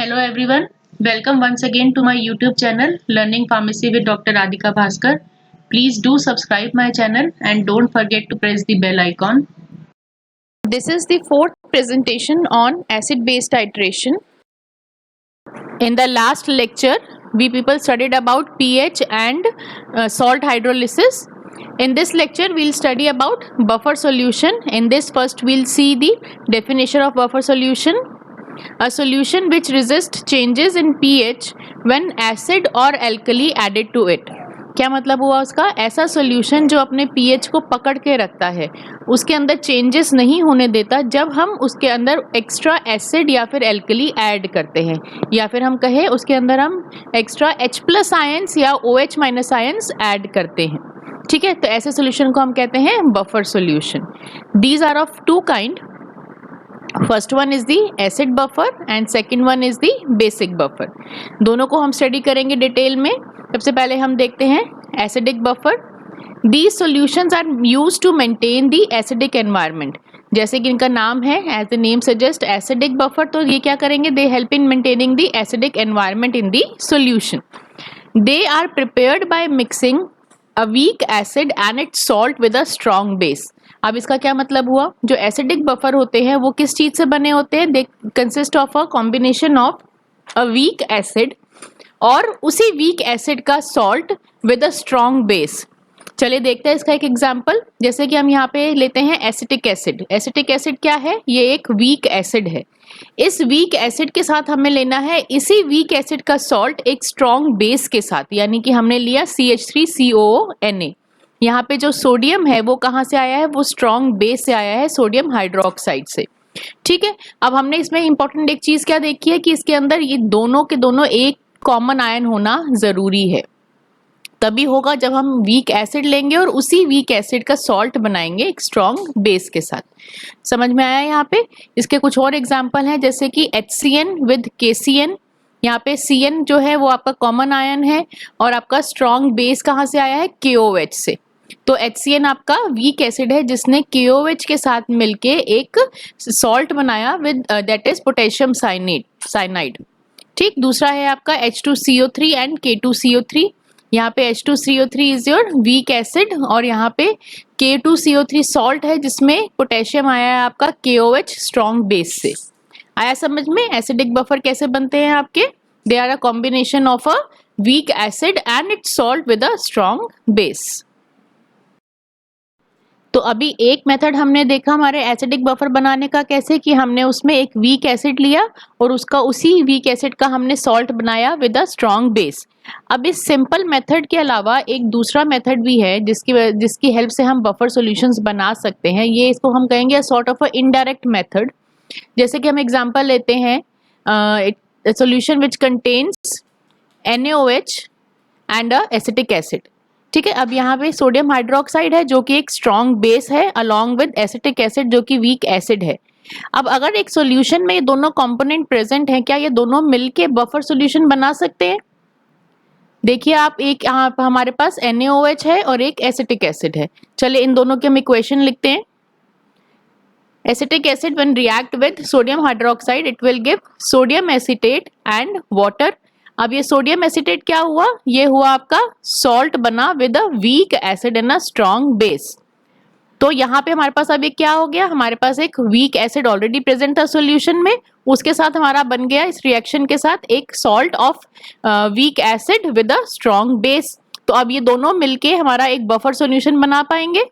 Hello everyone, welcome once again to my YouTube channel Learning Pharmacy with Dr. Radhika Bhaskar. Please do subscribe my channel and don't forget to press the bell icon. This is the fourth presentation on acid-base titration. In the last lecture, we people studied about pH and salt hydrolysis. In this lecture, we'll study about buffer solution. In this, first we'll see the definition of buffer solution. A solution which resists changes in pH when acid or alkali added to it. क्या मतलब हुआ उसका? ऐसा solution जो अपने pH को पकड़ के रखता है, उसके अंदर चेंजेस नहीं होने देता जब हम उसके अंदर एक्स्ट्रा एसिड या फिर एल्कली ऐड करते हैं, या फिर हम कहें उसके अंदर हम एक्स्ट्रा H+ आयंस या OH- आयंस ऐड करते हैं. ठीक है, तो ऐसे सॉल्यूशन को हम कहते हैं buffer solution. These are of two kind. First one is the acid buffer and second one is the basic buffer. दोनों को हम स्टडी करेंगे डिटेल में. सबसे पहले हम देखते हैं acidic buffer. These solutions are used to maintain the acidic environment. जैसे कि इनका नाम है, as the name suggest, acidic buffer. तो ये क्या करेंगे? They help in maintaining the acidic environment in the solution. They are prepared by mixing a weak acid and its salt with a strong base. अब इसका क्या मतलब हुआ? जो एसिडिक बफर होते हैं वो किस चीज से बने होते हैं? They consist of a combination of a weak acid और उसी वीक एसिड का salt with a strong base. चलिए देखते हैं इसका एक एग्जांपल. जैसे कि हम यहाँ पे लेते हैं एसिटिक एसिड. एसिटिक एसिड क्या है? ये एक वीक एसिड है. इस वीक एसिड के साथ हमें लेना है इसी वीक एसिड का सॉल्ट एक स्ट्रॉन्ग बेस के साथ, यानी कि हमने लिया CH3COONA. यहाँ पे जो सोडियम है वो कहाँ से आया है? वो स्ट्रॉन्ग बेस से आया है, सोडियम हाइड्रोक्साइड से. ठीक है, अब हमने इसमें इंपॉर्टेंट एक चीज क्या देखी है कि इसके अंदर ये दोनों के दोनों एक कॉमन आयन होना जरूरी है. तभी होगा जब हम वीक एसिड लेंगे और उसी वीक एसिड का सॉल्ट बनाएंगे एक स्ट्रॉन्ग बेस के साथ. समझ में आया? यहाँ पे इसके कुछ और एग्जाम्पल हैं, जैसे कि HCN विद KCN. यहाँ पे CN जो है वो आपका कॉमन आयन है और आपका स्ट्रॉन्ग बेस कहाँ से आया है? KOH से. तो HCN आपका वीक एसिड है जिसने KOH के साथ मिलके एक सॉल्ट बनाया with that is potassium cyanide. ठीक, दूसरा है आपका H2CO3 एंड K2CO3. यहाँ पे H2CO3 is your week acid और यहाँ पे K2CO3 सॉल्ट है जिसमें पोटेशियम आया है आपका KOH स्ट्रॉन्ग बेस से. आया समझ में? एसिडिक बफर कैसे बनते हैं आपके? They are a combination of a weak acid and its salt with a strong base. तो अभी एक मेथड हमने देखा हमारे एसिडिक बफर बनाने का, कैसे कि हमने उसमें एक वीक एसिड लिया और उसका उसी वीक एसिड का हमने सॉल्ट बनाया विद अ स्ट्रॉन्ग बेस. अब इस सिंपल मेथड के अलावा एक दूसरा मेथड भी है जिसकी हेल्प से हम बफर सॉल्यूशंस बना सकते हैं. ये इसको हम कहेंगे sort of a indirect method. जैसे कि हम एग्जांपल लेते हैं solution which contains NaOH and a acetic acid. ठीक है, अब यहाँ पे सोडियम हाइड्रोक्साइड है जो कि एक स्ट्रॉन्ग बेस है अलॉन्ग विद एसिटिक एसिड जो कि वीक एसिड है. अब अगर एक सॉल्यूशन में ये दोनों कंपोनेंट प्रेजेंट हैं, क्या ये दोनों मिलके बफर सॉल्यूशन बना सकते हैं? देखिए आप, एक यहाँ हमारे पास NaOH है और एक एसिटिक एसिड है. चलिए इन दोनों के हम इक्वेशन लिखते हैं. Acetic acid when react with sodium hydroxide it will give sodium acetate and water. अब ये सोडियम एसीटेट क्या हुआ? ये हुआ आपका सॉल्ट बना with a weak acid and a strong base. तो यहाँ पे हमारे पास अब ये क्या हो गया? हमारे पास एक वीक एसिड ऑलरेडी प्रेजेंट था सॉल्यूशन में, उसके साथ हमारा बन गया इस रिएक्शन के साथ एक salt of weak acid with a strong base. तो अब ये दोनों मिलके हमारा एक बफर सॉल्यूशन बना पाएंगे.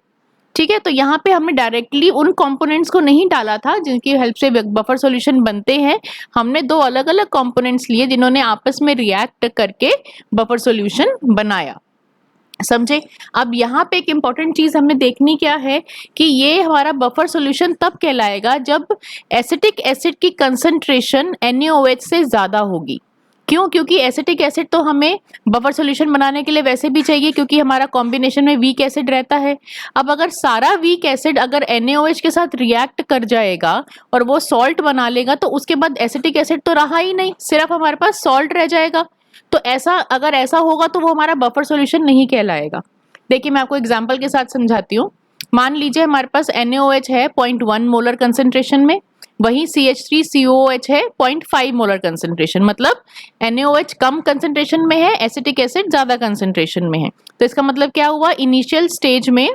ठीक है, तो यहाँ पे हमने डायरेक्टली उन कंपोनेंट्स को नहीं डाला था जिनकी हेल्प से बफर सॉल्यूशन बनते हैं. हमने दो अलग अलग कंपोनेंट्स लिए जिन्होंने आपस में रिएक्ट करके बफर सॉल्यूशन बनाया. समझे? अब यहाँ पे एक इम्पॉर्टेंट चीज हमने देखनी क्या है कि ये हमारा बफर सॉल्यूशन तब कहलाएगा जब एसिटिक एसिड की कंसंट्रेशन NaOH से ज्यादा होगी. क्यों? क्योंकि एसिटिक एसिड तो हमें बफर सॉल्यूशन बनाने के लिए वैसे भी चाहिए क्योंकि हमारा कॉम्बिनेशन में वीक एसिड रहता है. अब अगर सारा वीक एसिड अगर NaOH के साथ रिएक्ट कर जाएगा और वो सॉल्ट बना लेगा तो उसके बाद एसिटिक एसिड तो रहा ही नहीं, सिर्फ हमारे पास सॉल्ट रह जाएगा. तो अगर ऐसा होगा तो वो हमारा बफर सॉल्यूशन नहीं कहलाएगा. देखिए मैं आपको एग्जाम्पल के साथ समझाती हूँ. मान लीजिए हमारे पास NaOH है 0.1 मोलर कंसेंट्रेशन में. वहीं CH3COOH है 0.5 मोलर कंसेंट्रेशन, मतलब NaOH कम कंसेंट्रेशन में है, एसिटिक एसिड ज्यादा कंसेंट्रेशन में है। तो इसका मतलब क्या हुआ, इनिशियल स्टेज में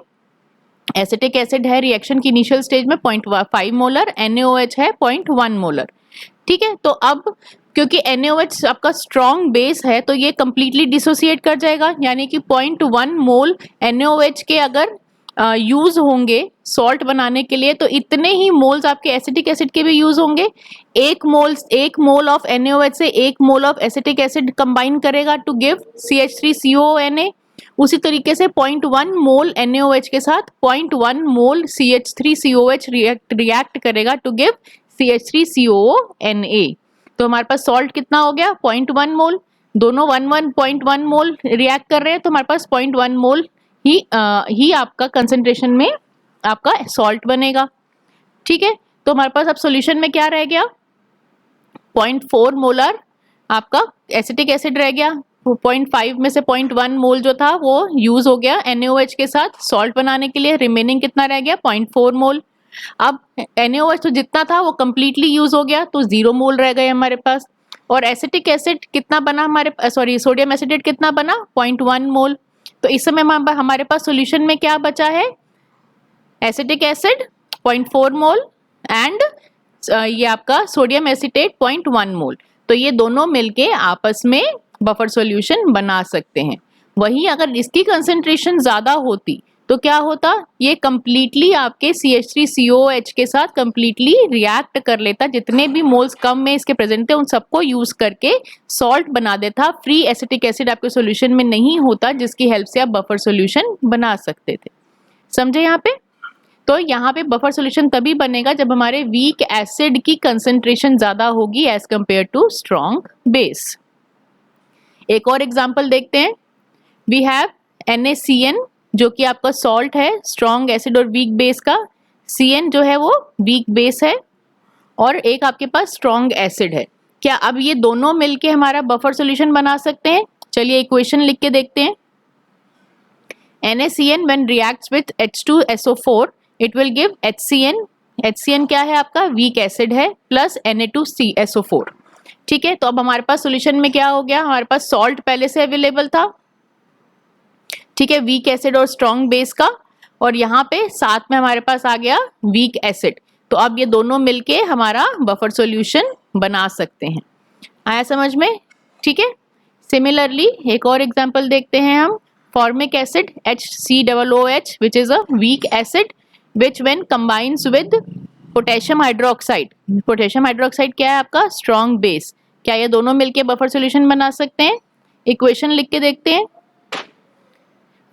एसिटिक एसिड है रिएक्शन की इनिशियल स्टेज में 0.5 मोलर, NaOH है 0.1 मोलर। ठीक है, तो अब क्योंकि NaOH आपका स्ट्रॉन्ग बेस है तो ये कंप्लीटली डिसोसिएट कर जाएगा, यानी कि 0.1 मोल NaOH के अगर यूज होंगे सॉल्ट बनाने के लिए तो इतने ही मोल्स आपके एसिटिक एसिड के भी यूज होंगे। एक मोल ऑफ NaOH से एक mole of acetic acid combine करेगा टू गिव CH3CONA। उसी तरीके से 0.1 मोल NaOH के साथ 0.1 मोल CH3COH रिएक्ट करेगा टू गिव CH3CONA। तो हमारे पास सॉल्ट कितना हो गया, 0.1 मोल। दोनों 0.1 मोल रिएक्ट कर रहे हैं तो हमारे पास 0.1 मोल ही आपका कंसंट्रेशन में आपका सॉल्ट बनेगा। ठीक है, तो हमारे पास अब सॉल्यूशन में क्या रह गया, 0.4 मोलर आपका एसिटिक एसिड रह गया। 0.5 में से 0.1 मोल जो था वो यूज हो गया NaOH के साथ सॉल्ट बनाने के लिए, रिमेनिंग कितना रह गया, 0.4 मोल। अब NaOH तो जितना था वो कंप्लीटली यूज हो गया तो 0 मोल रह गए हमारे पास। और एसिटिक एसिड कितना बना सोडियम एसिटेट कितना बना, 0.1 मोल। तो इस समय हमारे पास सॉल्यूशन में क्या बचा है, एसिटिक एसिड 0.4 मोल एंड ये आपका सोडियम एसिटेट 0.1 मोल। तो ये दोनों मिलके आपस में बफर सॉल्यूशन बना सकते हैं। वहीं अगर इसकी कंसंट्रेशन ज्यादा होती तो क्या होता, ये कंप्लीटली आपके CH3COOH के साथ कंप्लीटली रिएक्ट कर लेता, जितने भी मोल्स कम में इसके प्रेजेंट थे उन सबको यूज करके सॉल्ट बना देता। फ्री एसिटिक एसिड आपके सॉल्यूशन में नहीं होता जिसकी हेल्प से आप बफर सॉल्यूशन बना सकते थे। समझे यहाँ पे? तो यहाँ पे बफर सॉल्यूशन तभी बनेगा जब हमारे वीक एसिड की कंसंट्रेशन ज्यादा होगी as compare to strong base. एक और एग्जांपल देखते हैं। वी हैव NaCN जो कि आपका सॉल्ट है स्ट्रॉन्ग एसिड और वीक बेस का। CN जो है वो वीक बेस है और एक आपके पास स्ट्रॉन्ग एसिड है। क्या अब ये दोनों मिलके हमारा बफर सॉल्यूशन बना सकते हैं? चलिए इक्वेशन लिख के देखते हैं। NaCN when reacts with H2SO4 it will give HCN। HCN क्या है आपका, वीक एसिड है, प्लस Na2CSO4। ठीक है, तो अब हमारे पास सॉल्यूशन में क्या हो गया, हमारे पास सॉल्ट पहले से अवेलेबल था, ठीक है, वीक एसिड और स्ट्रॉन्ग बेस का, और यहाँ पे साथ में हमारे पास आ गया वीक एसिड। तो अब ये दोनों मिलके हमारा बफर सॉल्यूशन बना सकते हैं। आया समझ में? ठीक है, सिमिलरली एक और एग्जांपल देखते हैं हम। Formic acid HCOOH which is a weak acid which when combines with potassium hydroxide. Potassium hydroxide क्या है आपका, स्ट्रॉन्ग बेस। क्या ये दोनों मिलके बफर सॉल्यूशन बना सकते हैं? इक्वेशन लिख के देखते हैं।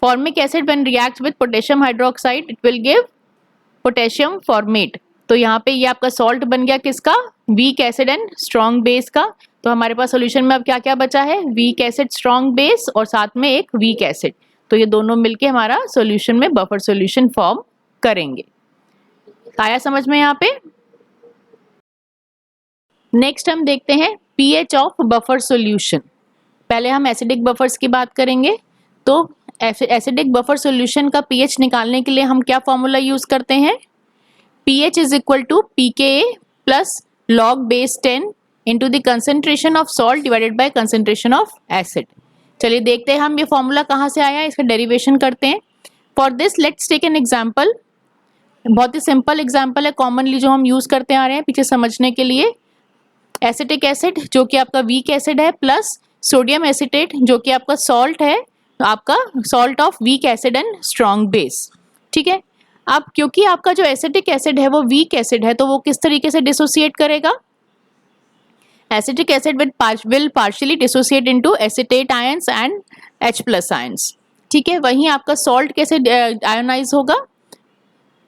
Formic acid when reacts with potassium hydroxide it will give potassium format. तो यहाँ पे ये आपका सॉल्ट बन गया किसका, week acid and strong base का। तो हमारे पास सॉल्यूशन में अब क्या क्या बचा है, वीक एसिड, स्ट्रॉन्ग बेस और साथ में एक वीक एसिड। तो ये दोनों मिलके हमारा सॉल्यूशन में बफर सॉल्यूशन फॉर्म करेंगे। आया समझ में यहाँ पे? नेक्स्ट हम देखते हैं pH ऑफ बफर सॉल्यूशन। पहले हम एसिडिक बफर्स की बात करेंगे। तो एसिडिक बफर सॉल्यूशन का pH निकालने के लिए हम क्या फॉर्मूला यूज करते हैं, pH is equal to pKa plus log base 10 into the concentration of salt divided by concentration of acid. चलिए देखते हैं हम ये फॉर्मूला कहाँ से आया, इसका डेरिवेशन करते हैं। For this let's take an example. बहुत ही सिंपल एग्जाम्पल है, कॉमनली जो हम यूज करते आ रहे हैं पीछे समझने के लिए। एसिटिक एसिड जो कि आपका वीक एसिड है प्लस सोडियम एसिटेट जो कि आपका सॉल्ट है, आपका salt of weak acid and strong base. ठीक है, अब क्योंकि आपका जो एसिटिक एसिड है वो वीक एसिड है तो वो किस तरीके से डिसोसिएट करेगा, acetic acid will partially dissociate into acetate ions and H+ ions. ठीक है, वहीं आपका सॉल्ट कैसे आयोनाइज होगा,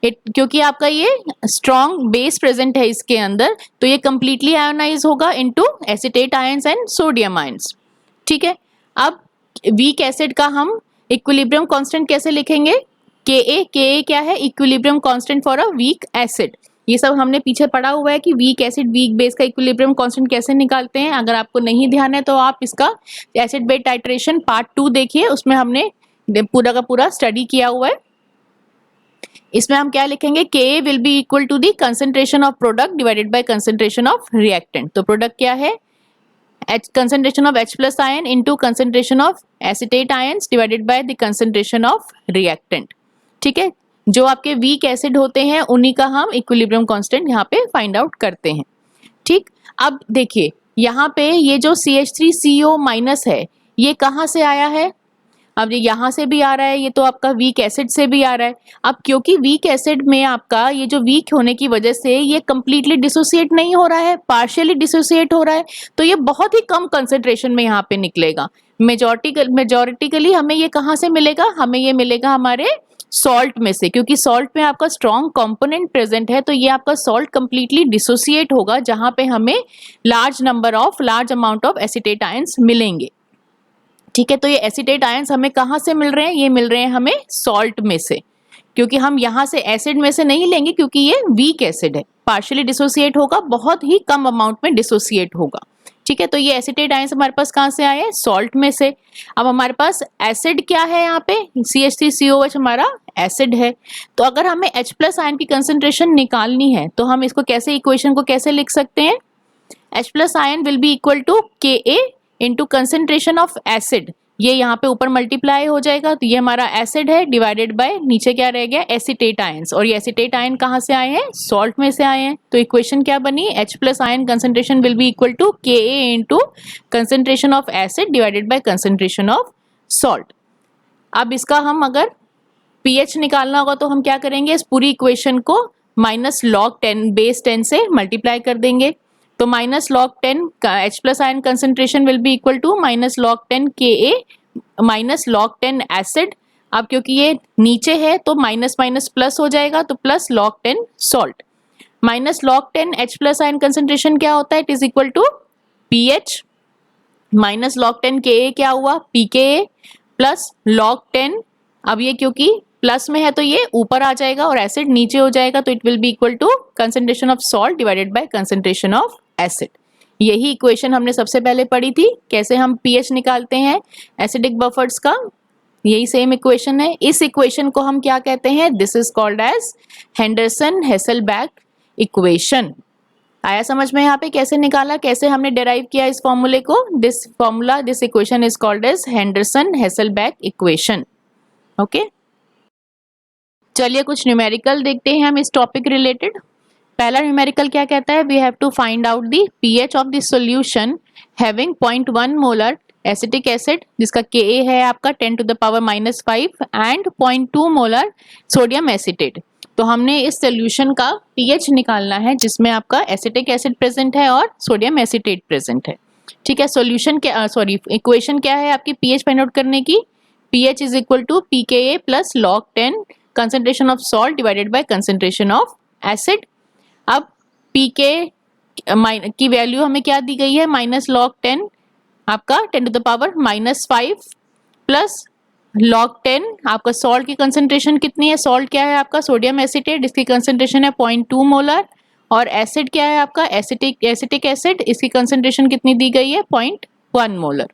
क्योंकि आपका ये स्ट्रॉन्ग बेस प्रेजेंट है इसके अंदर तो ये कंप्लीटली आयोनाइज होगा into acetate ions and sodium ions. ठीक है, अब वीक एसिड का हम इक्विलिब्रियम कांस्टेंट कैसे लिखेंगे, Ka क्या है, equilibrium constant for a weak acid. ये सब हमने पीछे पढ़ा हुआ है कि वीक एसिड वीक बेस का इक्विलिब्रियम कांस्टेंट कैसे निकालते हैं। अगर आपको नहीं ध्यान है तो आप इसका एसिड बेस टाइट्रेशन पार्ट 2 देखिए, उसमें हमने पूरा का पूरा स्टडी किया हुआ है। इसमें हम क्या लिखेंगे, Ka will be equal to the concentration of product divided by concentration of reactant. तो प्रोडक्ट क्या है, concentration of H plus ion into concentration of acetate ions divided by the concentration of reactant। ठीक है, जो आपके weak acid होते हैं उन्हीं का हम इक्विलिब्रियम कांस्टेंट यहाँ पे फाइंड आउट करते हैं। ठीक, अब देखिए यहाँ पे ये जो CH3CO माइनस है ये कहाँ से आया है, अब ये यहाँ से भी आ रहा है, ये तो आपका वीक एसिड से भी आ रहा है। अब क्योंकि वीक एसिड में आपका ये जो वीक होने की वजह से ये कंप्लीटली डिसोसिएट नहीं हो रहा है, पार्शियली डिसोसिएट हो रहा है, तो ये बहुत ही कम कंसंट्रेशन में यहाँ पे निकलेगा। मेजॉरिटिकली हमें ये कहाँ से मिलेगा, हमें ये मिलेगा हमारे सॉल्ट में से, क्योंकि सॉल्ट में आपका स्ट्रॉन्ग कंपोनेंट प्रेजेंट है, तो ये आपका सॉल्ट कंप्लीटली डिसोसिएट होगा, जहां पे हमें large amount of acetate ions मिलेंगे। ठीक है, तो ये एसिटेट आयंस हमें कहाँ से मिल रहे हैं, ये मिल रहे हैं हमें सॉल्ट में से, क्योंकि हम यहाँ से एसिड में से नहीं लेंगे, क्योंकि ये वीक एसिड है, पार्शियली डिसोसिएट होगा, बहुत ही कम अमाउंट में डिसोसिएट होगा। ठीक है, तो ये एसिटेट आयंस हमारे पास कहाँ से आए हैं, सॉल्ट में से। अब हमारे पास एसिड क्या है, यहाँ पे CH3COH हमारा एसिड है। तो अगर हमें H प्लस आयन की कंसंट्रेशन निकालनी है तो हम इसको कैसे, इक्वेशन को कैसे लिख सकते हैं, H plus ion will be equal to Ka into concentration of acid, ये यहाँ पे ऊपर मल्टीप्लाई हो जाएगा, तो ये हमारा एसिड है डिवाइडेड बाय नीचे क्या रह गया, एसिटेट आयंस, और ये एसिटेट आयन कहाँ से आए हैं, सॉल्ट में से आए हैं। तो इक्वेशन क्या बनी, H plus ion concentration will be equal to Ka into concentration of acid divided by concentration of salt. अब इसका हम अगर pH निकालना होगा तो हम क्या करेंगे, इस पूरी इक्वेशन को -log10 से मल्टीप्लाई कर देंगे, तो -log10 का H plus ion concentration will be equal to -log10 Ka -log10 acid. अब क्योंकि ये नीचे है तो माइनस माइनस प्लस हो जाएगा, तो +log10 salt -log10 H plus ion concentration क्या होता है, it is equal to pH -log10 Ka क्या हुआ, pKa प्लस log10, अब ये क्योंकि प्लस में है तो ये ऊपर आ जाएगा और एसिड नीचे हो जाएगा, तो it will be equal to concentration of salt divided by concentration of acid. यही इक्वेशन हमने सबसे पहले पढ़ी थी, कैसे हम pH निकालते हैं एसिडिक बफर्स का, यही सेम इक्वेशन है। इस इक्वेशन को हम क्या कहते हैं, this is called as Henderson Hasselbalch equation. आया समझ में यहाँ पे कैसे निकाला, कैसे हमने डिराइव किया इस फॉर्मूले को, this equation is called as Henderson Hasselbalch equation. Okay, चलिए कुछ न्यूमेरिकल देखते हैं हम इस टॉपिक रिलेटेड। पहला न्यूमेरिकल क्या कहता है, we have to find out the pH of the solution having 0.1 molar acetic acid, जिसका Ka है आपका 10 to the power -5 and 0.2 molar sodium acetate. तो हमने इस सॉल्यूशन का pH निकालना है जिसमें आपका एसिटिक एसिड प्रेजेंट है और सोडियम एसिटेट प्रेजेंट है। ठीक है, सॉल्यूशन क्या, इक्वेशन क्या है आपकी pH फाइंड आउट करने की, pH is equal to pKa plus log10 concentration of salt divided by concentration of acid. अब pK की वैल्यू हमें क्या दी गई है, -log10 आपका 10 to the power -5 plus log10 आपका सॉल्ट की कंसंट्रेशन कितनी है, सॉल्ट क्या है आपका सोडियम एसिटेट, इसकी कंसंट्रेशन है 0.2 मोलर, और एसिड क्या है आपका एसिटिक एसिड, इसकी कंसंट्रेशन कितनी दी गई है 0.1 मोलर।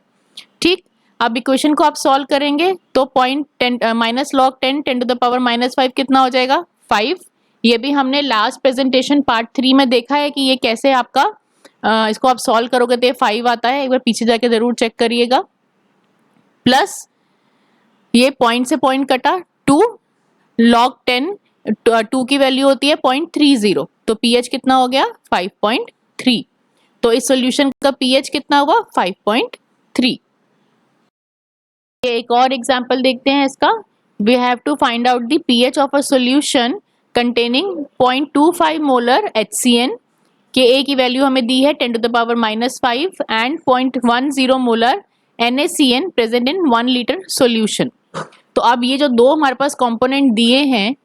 ठीक, अब इक्वेशन को आप सॉल्व करेंगे तो -log10 10 to the power -5 कितना हो जाएगा 5। ये भी हमने लास्ट प्रेजेंटेशन पार्ट 3 में देखा है कि ये कैसे आपका इसको आप सॉल्व करोगे तो ये 5 आता है, एक बार पीछे जाके जरूर चेक करिएगा। प्लस ये पॉइंट से पॉइंट कटा 2 log10 2 की वैल्यू होती है 0.30, तो pH कितना हो गया 5.3, तो इस सॉल्यूशन का pH कितना हुआ 5.3। एक और एग्जांपल देखते हैं इसका, we have to find out the pH of a solution containing 0.25 molar HCN, Ka की वैल्यू हमें दी है 10 to the power -5 and 0.10 molar NaCN present in 1 litre solution. तो अब ये जो दो हमारे पास कंपोनेंट दिए हैं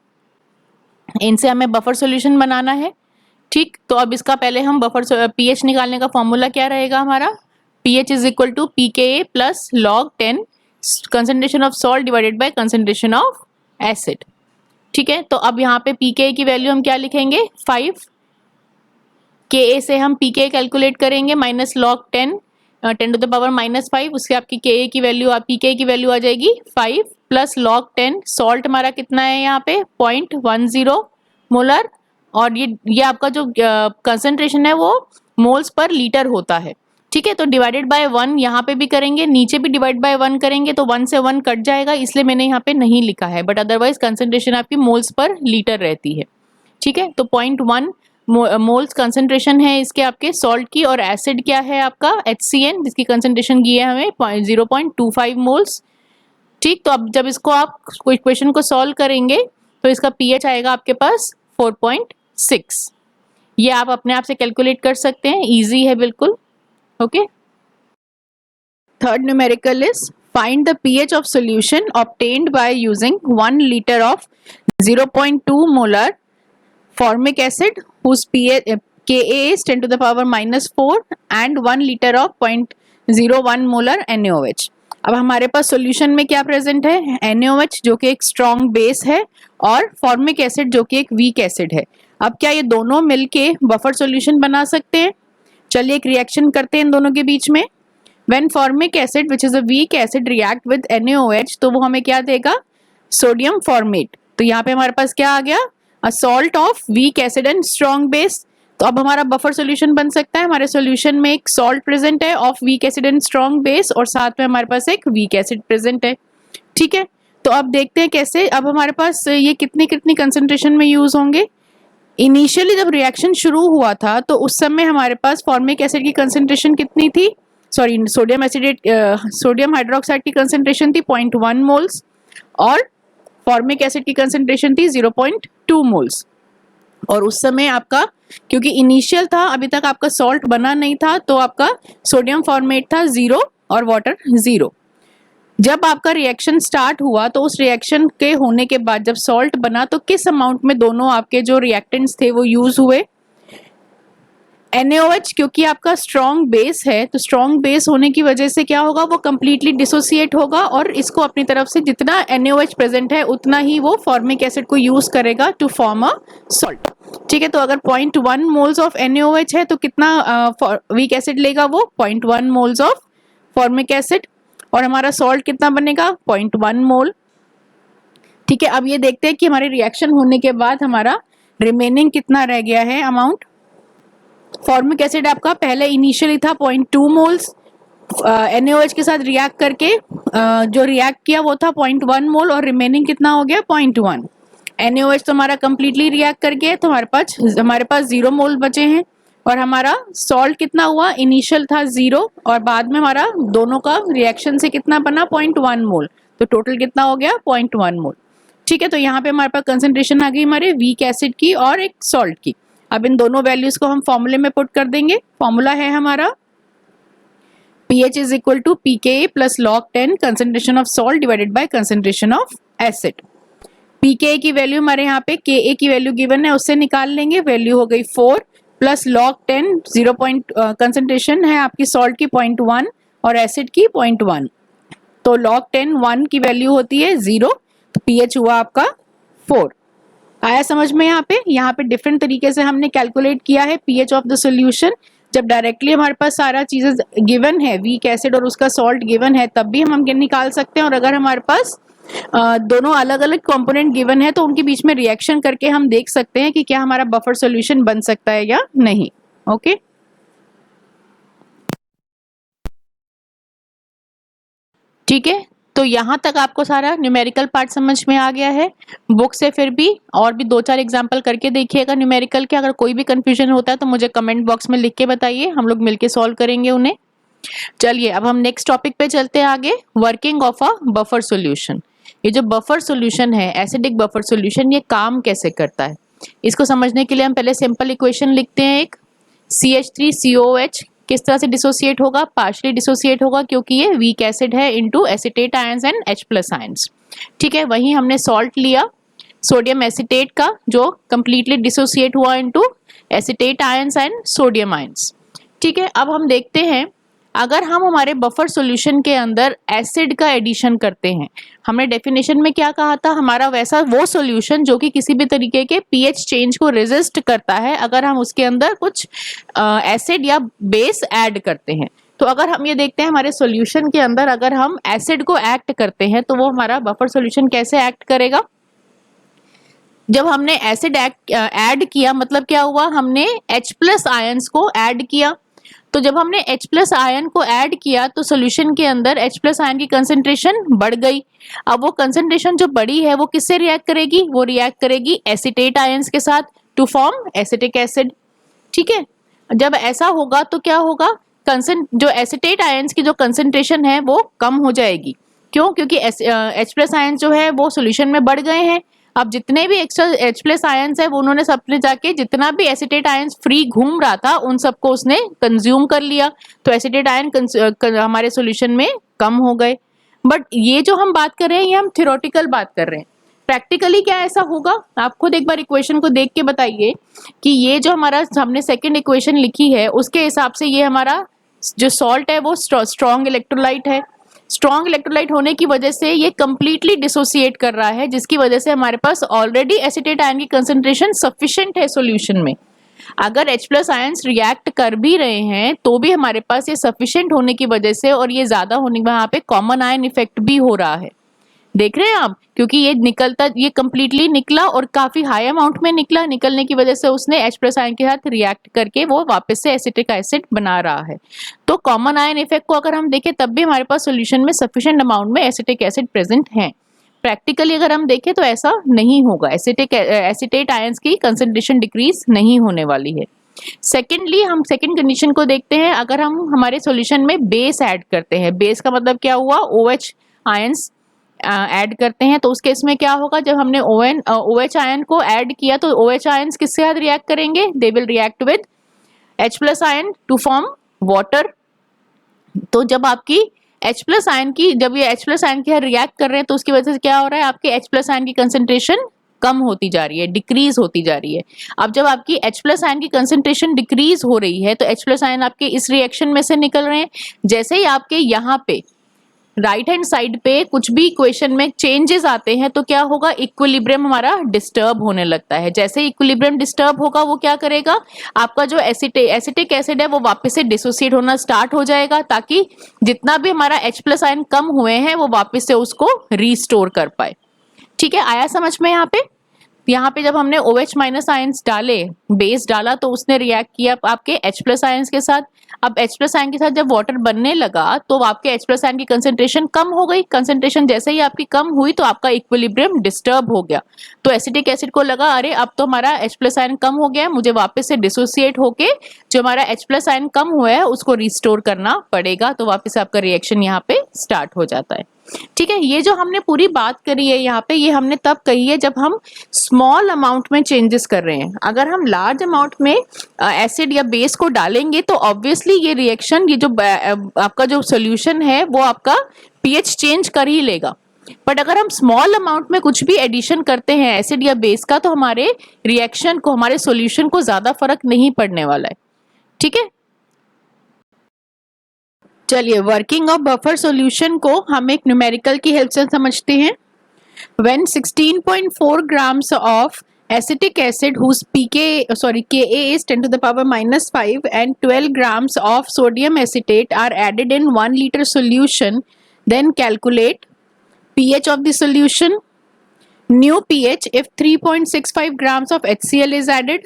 इनसे हमें बफर सॉल्यूशन बनाना है। ठीक, तो अब इसका पहले हम बफर pH निकालने का फॉर्मूला क्या रहेगा हमारा, pH is equal to pKa plus log10 concentration of salt divided by concentration of acid. ठीक है, तो अब यहाँ पे pKa की वैल्यू हम क्या लिखेंगे 5, Ka से हम pKa कैलकुलेट करेंगे -log10 10 to the power -5, उससे आपकी pKa की वैल्यू आ जाएगी 5 प्लस log 10, सॉल्ट हमारा कितना है यहाँ पे 0.10 मोलर, और ये आपका जो कंसंट्रेशन है वो मोल्स पर लीटर होता है। ठीक है, तो डिवाइडेड बाय 1 यहाँ पे भी करेंगे, नीचे भी डिवाइड बाय 1 करेंगे तो 1 से 1 कट जाएगा, इसलिए मैंने यहाँ पे नहीं लिखा है, बट अदरवाइज कंसंट्रेशन आपकी मोल्स पर लीटर रहती है। ठीक है, तो 0.1 मोल्स कंसंट्रेशन है इसके आपके सॉल्ट की, और एसिड क्या है आपका HCN, जिसकी कंसंट्रेशन की है हमें 0.25 मोल्स। ठीक, तो अब जब इसको आप कोई इक्वेशन को सॉल्व करेंगे तो इसका pH आएगा आपके पास 4.6। ये आप अपने आप से कैलकुलेट कर सकते हैं, इजी है बिल्कुल। Okay, third numerical is find the pH of solution obtained by using 1 liter of 0.2 molar formic acid whose pH Ka is 10 to the power -4 and 1 liter of 0.01 molar NaOH। अब हमारे पास solution में क्या present है, NaOH जो कि एक strong base है और फॉर्मिक एसिड जो कि एक वीक एसिड है। अब क्या ये दोनों मिलके बफर सॉल्यूशन बना सकते हैं? चलिए एक रिएक्शन करते हैं इन दोनों के बीच में। When formic acid which is a weak acid react with NaOH तो वो हमें क्या देगा, सोडियम फॉर्मेट। तो यहाँ पे हमारे पास क्या आ गया, a salt of weak acid and strong base. तो अब हमारा बफर सॉल्यूशन बन सकता है, हमारे सॉल्यूशन में एक सॉल्ट प्रेजेंट है of weak acid and strong base, और साथ में हमारे पास एक वीक एसिड प्रेजेंट है। ठीक है, तो अब देखते हैं कैसे। अब हमारे पास ये कितनी कितनी कंसंट्रेशन में यूज होंगे। इनिशियली जब रिएक्शन शुरू हुआ था तो उस समय हमारे पास फॉर्मिक एसिड की कंसंट्रेशन कितनी थी, सॉरी सोडियम हाइड्रोक्साइड की कंसंट्रेशन थी 0.1 मोल्स और फॉर्मिक एसिड की कंसंट्रेशन थी 0.2 मोल्स। और उस समय आपका क्योंकि इनिशियल था, अभी तक आपका सॉल्ट बना नहीं था, तो आपका सोडियम फॉर्मेट था 0 और वाटर 0। जब आपका रिएक्शन स्टार्ट हुआ तो उस रिएक्शन के होने के बाद जब सॉल्ट बना तो किस अमाउंट में दोनों आपके जो रिएक्टेंट्स थे वो यूज हुए। NaOH क्योंकि आपका स्ट्रॉन्ग बेस है, तो स्ट्रॉन्ग बेस होने की वजह से क्या होगा, वो कंप्लीटली डिसोसिएट होगा और इसको अपनी तरफ से जितना NaOH प्रेजेंट है उतना ही वो फॉर्मिक एसिड को यूज करेगा टू फॉर्म अ सॉल्ट। ठीक है, तो अगर 0.1 मोल्स ऑफ NaOH है तो कितना वीक एसिड लेगा वो 0.1 मोल्स ऑफ फॉर्मिक एसिड, और हमारा सॉल्ट कितना बनेगा 0.1 मोल। ठीक है, अब ये देखते हैं कि हमारे रिएक्शन होने के बाद हमारा रिमेनिंग कितना रह गया है अमाउंट। फॉर्मिक एसिड आपका पहले इनिशियली था 0.2 मोल्स, NaOH के साथ रिएक्ट करके जो रिएक्ट किया वो था 0.1 मोल, और रिमेनिंग कितना हो गया 0.1। NaOH तो हमारा कंप्लीटली रिएक्ट कर गया, तो हमारे पास 0 मोल बचे हैं, और हमारा सॉल्ट कितना हुआ, इनिशियल था 0 और बाद में हमारा दोनों का रिएक्शन से कितना बना 0.1 मोल, तो टोटल कितना हो गया 0.1 मोल। ठीक है, तो यहाँ पे हमारे पास कंसंट्रेशन आ गई हमारे वीक एसिड की और एक सॉल्ट की। अब इन दोनों वैल्यूज को हम फॉर्मूले में पुट कर देंगे। फॉर्मूला है हमारा pH is equal to pKa plus log 10 concentration of salt divided by concentration of acid। pKa की वैल्यू हमारे यहाँ पे Ka की वैल्यू गिवन है, उससे निकाल लेंगे, वैल्यू हो गई 4 प्लस log 10 0 कंसंट्रेशन है आपकी सॉल्ट की 0.1 और एसिड की 0.1, तो log 10 1 की वैल्यू होती है 0, तो pH हुआ आपका 4। आया समझ में? यहाँ पे डिफरेंट तरीके से हमने कैलकुलेट किया है pH ऑफ द सॉल्यूशन। जब डायरेक्टली हमारे पास सारा चीजें गिवन है, वीक एसिड और उसका सॉल्ट गिवन है, तब भी हम निकाल सकते हैं, और अगर हमारे पास दोनों अलग अलग कंपोनेंट गिवन है तो उनके बीच में रिएक्शन करके हम देख सकते हैं कि क्या हमारा बफर सॉल्यूशन बन सकता है या नहीं। ओके, ठीक है, तो यहाँ तक आपको सारा न्यूमेरिकल पार्ट समझ में आ गया है। बुक से फिर भी और भी 2-4 एग्जाम्पल करके देखिएगा न्यूमेरिकल के। अगर कोई भी कंफ्यूजन होता है तो मुझे कमेंट बॉक्स में लिख के बताइए, हम लोग मिलके सॉल्व करेंगे उन्हें। चलिए अब हम नेक्स्ट टॉपिक पे चलते हैं आगे, working of a buffer solution. ये जो बफर सॉल्यूशन है, एसिडिक बफर सॉल्यूशन, ये काम कैसे करता है इसको समझने के लिए हम पहले सिंपल इक्वेशन लिखते हैं। एक CH3COOH किस तरह से डिसोसिएट होगा, पार्शियली डिसोसिएट होगा क्योंकि ये वीक एसिड है into acetate ions and H+ ions. ठीक है, वहीं हमने सॉल्ट लिया सोडियम एसिटेट का जो कंप्लीटली डिसोसिएट हुआ into acetate ions and sodium ions. ठीक है, अब हम देखते हैं अगर हम हमारे बफर सॉल्यूशन के अंदर एसिड का एडिशन करते हैं, हमने डेफिनेशन में क्या कहा था, हमारा वैसा वो सॉल्यूशन जो कि किसी भी तरीके के pH चेंज को रेजिस्ट करता है अगर हम उसके अंदर कुछ एसिड या बेस ऐड करते हैं। तो अगर हम ये देखते हैं हमारे सॉल्यूशन के अंदर अगर हम एसिड को एक्ट करते हैं तो वो हमारा बफर सॉल्यूशन कैसे एक्ट करेगा। जब हमने एसिड ऐड किया मतलब क्या हुआ, हमने H+ आयंस को ऐड किया। तो जब हमने H+ आयन को ऐड किया तो सॉल्यूशन के अंदर H+ आयन की कंसंट्रेशन बढ़ गई। अब वो कंसंट्रेशन जो बढ़ी है वो किससे रिएक्ट करेगी, वो रिएक्ट करेगी एसीटेट आयंस के साथ टू फॉर्म एसिटिक एसिड। ठीक है, जब ऐसा होगा तो क्या होगा, जो एसिटेट आयंस की जो कंसंट्रेशन है वो कम हो जाएगी। क्यों, क्योंकि H+ आयंस जो है वो सॉल्यूशन में बढ़ गए हैं। अब जितने भी एक्स्ट्रा H+ आयंस है वो उन्होंने सबने जाके जितना भी एसिटेट आयंस फ्री घूम रहा था उन सबको उसने कंज्यूम कर लिया, तो एसिटेट आयन हमारे सॉल्यूशन में कम हो गए। बट ये जो हम बात कर रहे हैं ये हम थ्योरेटिकल बात कर रहे हैं। प्रैक्टिकली क्या ऐसा होगा, आप खुद एक बार इक्वेशन को देख के बताइए कि ये जो हमारा हमने सेकंड इक्वेशन लिखी है उसके हिसाब से ये हमारा जो सॉल्ट है वो स्ट्रॉन्ग इलेक्ट्रोलाइट है। स्ट्रॉन्ग इलेक्ट्रोलाइट होने की वजह से ये कंप्लीटली डिसोसिएट कर रहा है, जिसकी वजह से हमारे पास ऑलरेडी एसिटेट आयन की कंसंट्रेशन सफिशिएंट है सॉल्यूशन में। अगर H+ आयंस रिएक्ट कर भी रहे हैं तो भी हमारे पास ये सफिशिएंट होने की वजह से और ये ज्यादा होने की वहां पे कॉमन आयन इफेक्ट भी हो रहा है। देख रहे हैं आप, क्योंकि ये कंप्लीटली निकला और काफी हाई अमाउंट में निकला, निकलने की वजह से उसने H+ आयन के साथ रिएक्ट करके वो वापस से एसिटिक एसिड बना रहा है। तो कॉमन आयन इफेक्ट को अगर हम देखें तब भी हमारे पास सॉल्यूशन में सफिशिएंट अमाउंट में एसिटिक एसिड प्रेजेंट है। प्रैक्टिकली अगर हम देखें तो ऐसा नहीं होगा, एसिटेट आयंस की कंसंट्रेशन डिक्रीज नहीं होने वाली है। सेकेंडली हम सेकेंड कंडीशन को देखते हैं, अगर हम हमारे सॉल्यूशन में बेस ऐड करते हैं, बेस का मतलब क्या हुआ, OH आयंस ऐड करते हैं, तो उस केस में क्या होगा, जब हमने OH आयन को ऐड किया तो OH आयंस किसके साथ रिएक्ट करेंगे, they will react with H+ ion to form water. तो जब आपकी H+ आयन की जब ये H+ आयन के साथ रिएक्ट कर रहे हैं तो उसकी वजह से क्या हो रहा है, आपके H+ आयन की कंसंट्रेशन कम होती जा रही है, डिक्रीज होती जा रही है। अब जब आपकी H+ आयन की कंसंट्रेशन डिक्रीज हो रही है तो H+ आयन आपके इस रिएक्शन में से निकल रहे हैं। जैसे ही आपके यहाँ पे राइट हैंड साइड पे कुछ भी इक्वेशन में चेंजेस आते हैं तो क्या होगा, इक्विलिब्रियम हमारा डिस्टर्ब होने लगता है। जैसे इक्विलिब्रियम डिस्टर्ब होगा वो क्या करेगा, आपका जो एसिटिक एसिड है वो वापस से डिसोसिएट होना स्टार्ट हो जाएगा, ताकि जितना भी हमारा H+ आयन कम हुए हैं वो वापस से उसको रीस्टोर कर पाए। ठीक है, आया समझ में यहाँ पे जब हमने OH- आयंस डाले, बेस डाला, तो उसने रिएक्ट किया आपके H+ आयंस के साथ। अब H+ आयन के साथ जब वाटर बनने लगा तो आपके H+ आयन की कंसंट्रेशन कम हो गई। कंसंट्रेशन जैसे ही आपकी कम हुई तो आपका इक्विलिब्रियम डिस्टर्ब हो गया। तो एसिटिक एसिड को लगा अरे अब तो हमारा H+ आयन कम हो गया, मुझे वापस से डिसोसिएट होके जो हमारा H+ आयन कम हुआ है उसको रिस्टोर करना पड़ेगा। तो वापस से आपका रिएक्शन यहाँ पे स्टार्ट हो जाता है। ठीक है, ये जो हमने पूरी बात करी है यहाँ पे, ये हमने तब कही है जब हम स्मॉल अमाउंट में चेंजेस कर रहे हैं। अगर हम लार्ज अमाउंट में एसिड या बेस को डालेंगे तो ऑब्वियसली ये रिएक्शन, ये जो आपका जो सॉल्यूशन है वो आपका पीएच चेंज कर ही लेगा। बट अगर हम स्मॉल अमाउंट में कुछ भी एडिशन करते हैं एसिड या बेस का तो हमारे रिएक्शन को, हमारे सॉल्यूशन को ज्यादा फर्क नहीं पड़ने वाला है। ठीक है, चलिए वर्किंग ऑफ बफर सॉल्यूशन को हम एक न्यूमेरिकल की हेल्प से समझते हैं। When 16.4 grams of acetic acid whose Ka is 10 to the power minus 5 and 12 grams of sodium acetate are added in 1 liter solution, then calculate pH of the solution, new pH if 3.65 grams of HCl is added,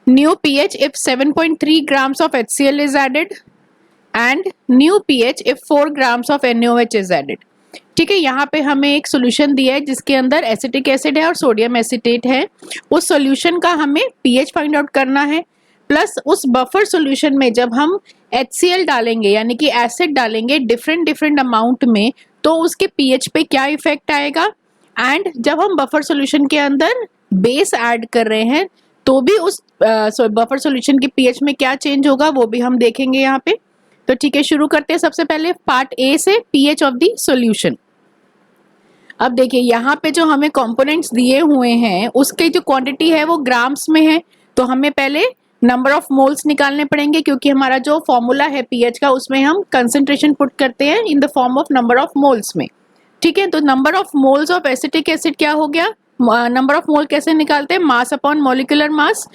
new pH if 7.3 grams of HCl is added, and new pH if 4 grams of NaOH is added। ठीक है, यहाँ पे हमें एक solution दिया है जिसके अंदर एसिटिक एसिड है और सोडियम एसिटेट है। उस सॉल्यूशन का हमें पीएच फाइंड आउट करना है, प्लस उस बफर सॉल्यूशन में जब हम HCl डालेंगे यानी कि एसिड डालेंगे डिफरेंट अमाउंट में तो उसके पीएच पे क्या इफेक्ट आएगा, एंड जब हम बफर सॉल्यूशन के अंदर बेस ऐड कर रहे हैं तो भी उस बफर सॉल्यूशन के पीएच में क्या चेंज होगा वो भी हम देखेंगे यहाँ पे। तो ठीक है, शुरू करते हैं सबसे पहले पार्ट ए से, पीएच ऑफ द सॉल्यूशन। अब देखिए यहाँ पे जो हमें कंपोनेंट्स दिए हुए हैं उसकी जो क्वांटिटी है वो ग्राम्स में है, तो हमें पहले नंबर ऑफ मोल्स निकालने पड़ेंगे क्योंकि हमारा जो फॉर्मूला है पीएच का उसमें हम कंसंट्रेशन पुट करते हैं in the form of number of moles में। ठीक है, तो number of moles of acetic acid क्या हो गया, नंबर ऑफ मोल कैसे निकालते हैं, मास अपॉन मॉलिक्यूलर मास।